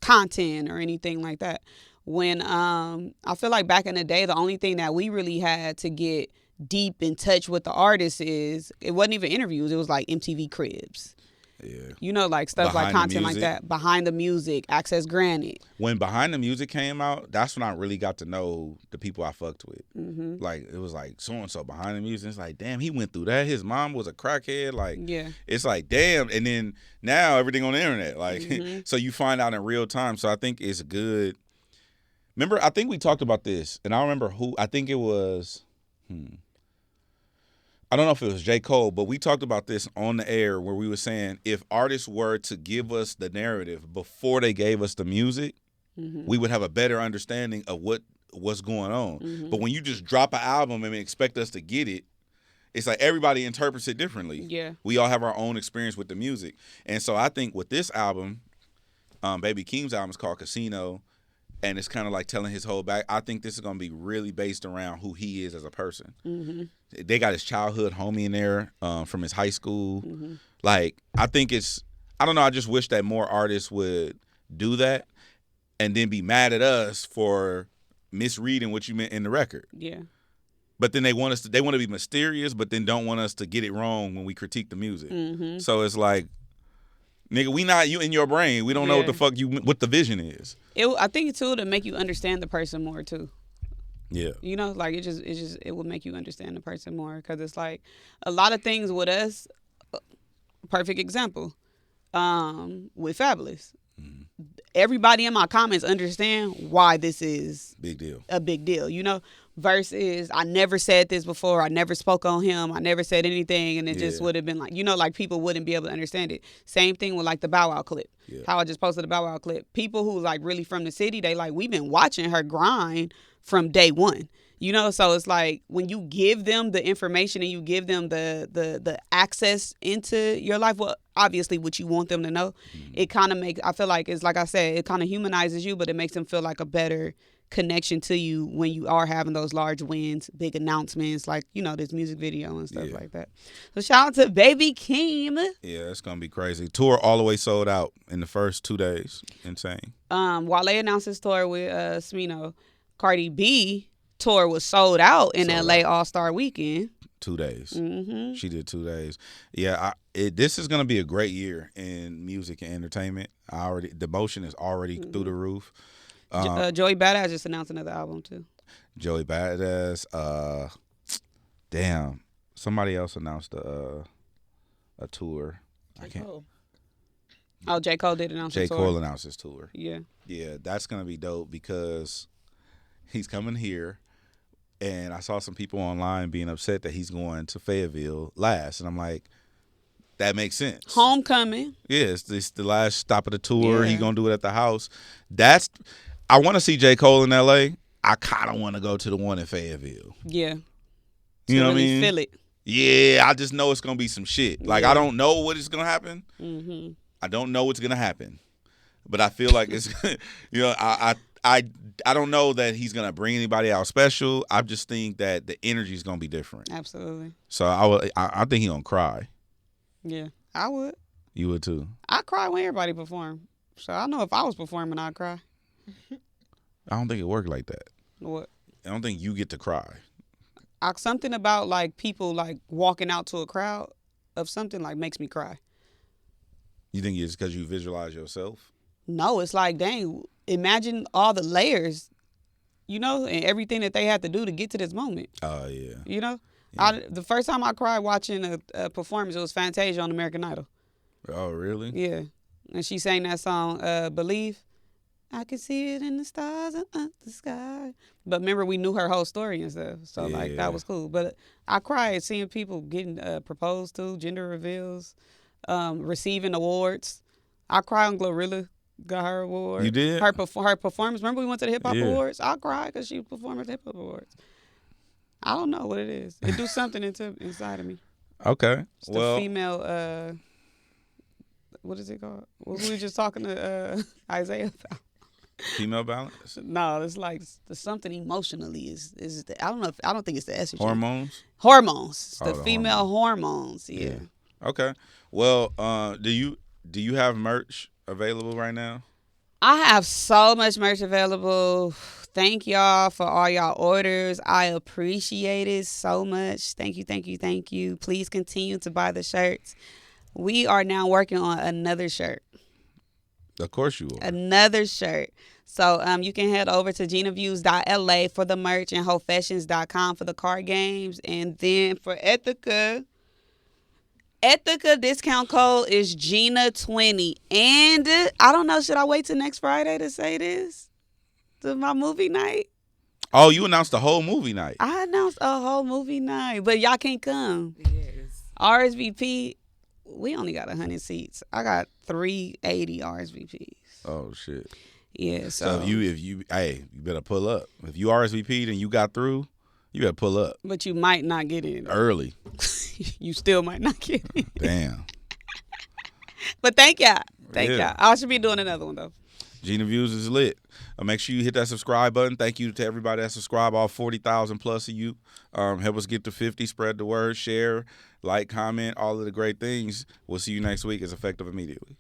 content or anything like that. When I feel like back in the day, the only thing that we really had to get deep in touch with the artist it wasn't even interviews, it was like MTV Cribs. Yeah. You know, like stuff Behind like the content like Music. that. Behind the Music, Access Granted. When Behind the Music came out, that's when I really got to know the people I fucked with. Mm-hmm. Like, it was like so-and-so Behind the Music. It's like, damn, he went through that. His mom was a crackhead. Like, Yeah. it's like, damn. And then now everything on the internet. Like, so you find out in real time. So I think it's good. Remember, I think we talked about this, and I don't remember who. I think it was, I don't know if it was J. Cole, but we talked about this on the air where we were saying if artists were to give us the narrative before they gave us the music, we would have a better understanding of what's going on. But when you just drop an album and expect us to get it, it's like everybody interprets it differently. Yeah. We all have our own experience with the music. And so I think with this album, Baby Keem's album is called Casino, and it's kind of like telling his whole back. I think this is going to be really based around who he is as a person. Mm-hmm. They got his childhood homie in there from his high school. Mm-hmm. Like, I think I don't know, I just wish that more artists would do that and then be mad at us for misreading what you meant in the record. Yeah. But then they want to be mysterious, but then don't want us to get it wrong when we critique the music. Mm-hmm. So it's like, nigga, we not you in your brain. We don't know what the fuck what the vision is. I think too to make you understand the person more too. Yeah. You know, like it will make you understand the person more, because it's like a lot of things with us. Perfect example, with Fabulous. Mm-hmm. Everybody in my comments understand why this is a big deal. You know, versus I never said this before. I never spoke on him. I never said anything, and it just would have been like, you know, like people wouldn't be able to understand it. Same thing with like the Bow Wow clip. Yeah. How I just posted the Bow Wow clip. People who like really from the city, they like, we've been watching her grind from day one. You know, so it's like when you give them the information and you give them the access into your life, well, obviously what you want them to know, it kind of makes, I feel like it's like I said, it kind of humanizes you, but it makes them feel like a better connection to you when you are having those large wins, big announcements, like, you know, this music video and stuff like that. So shout out to Baby Keem. Yeah, it's gonna be crazy. Tour all the way sold out in the first 2 days. Insane. Wale announced his tour with Smino. Cardi B tour was sold out in LA All-Star Weekend. 2 days. Mm-hmm. She did 2 days. Yeah, this is gonna be a great year in music and entertainment. The motion is already through the roof. Joey Badass just announced another album too. Joey Badass. Damn, somebody else announced a tour. I can't. Oh, J. Cole did announce his tour. J. Cole announced his tour. Yeah. Yeah, that's gonna be dope because he's coming here, and I saw some people online being upset that he's going to Fayetteville last, and I'm like, that makes sense. Homecoming. Yeah, it's the last stop of the tour. Yeah. He gonna do it at the house. I want to see J. Cole in L.A. I kind of want to go to the one in Fayetteville. Yeah. You know what I mean? Feel it. Yeah, I just know it's gonna be some shit. Like, I don't know what is gonna happen. Mm-hmm. I don't know what's gonna happen, but I feel like it's. You know, I don't know that he's gonna bring anybody out special. I just think that the energy is gonna be different. Absolutely. So I think he's gonna cry. Yeah, I would. You would too. I cry when everybody perform. So I know if I was performing, I'd cry. I don't think it worked like that. What? I don't think you get to cry. Something about like people like walking out to a crowd of something like makes me cry. You think it's because you visualize yourself? No, it's like, dang, imagine all the layers, and everything that they had to do to get to this moment. Oh, yeah. Yeah. The first time I cried watching a performance, it was Fantasia on American Idol. Oh, really? Yeah. And she sang that song, Believe. I can see it in the stars up the sky. But remember, we knew her whole story and stuff. So, that was cool. But I cried seeing people getting proposed to, gender reveals, receiving awards. I cried when Glorilla got her award. You did? Her performance. Remember we went to the Hip Hop Awards? I cried because she performed at the Hip Hop Awards. I don't know what it is. It do something inside of me. Okay. It's the female, what is it called? What we were just talking to Isaiah about. Female balance? No, it's like the something emotionally is I don't think it's the estrogen. Hormones? Hormones. Oh, the female hormones. Yeah. Okay. Well, do you have merch available right now? I have so much merch available. Thank y'all for all y'all orders. I appreciate it so much. Thank you, thank you, thank you. Please continue to buy the shirts. We are now working on another shirt. Of course you will. Another shirt. So you can head over to GinaViews.la for the merch and HoFashions.com for the card games. And then for Ethica discount code is Gina20. And I don't know, should I wait till next Friday to say this? To my movie night? Oh, you announced the whole movie night. I announced a whole movie night, but y'all can't come. Yes. RSVP, we only got 100 seats. I got 380 RSVPs. Oh, shit. Yeah, So if you better pull up. If you RSVP'd and you got through, you better pull up. But you might not get in. Early. You still might not get in. Damn. But thank y'all. Thank y'all. I should be doing another one, though. Gina Views is lit. Make sure you hit that subscribe button. Thank you to everybody that subscribe, all 40,000 plus of you. Help us get to 50. Spread the word, share, like, comment, all of the great things. We'll see you next week. It's effective immediately.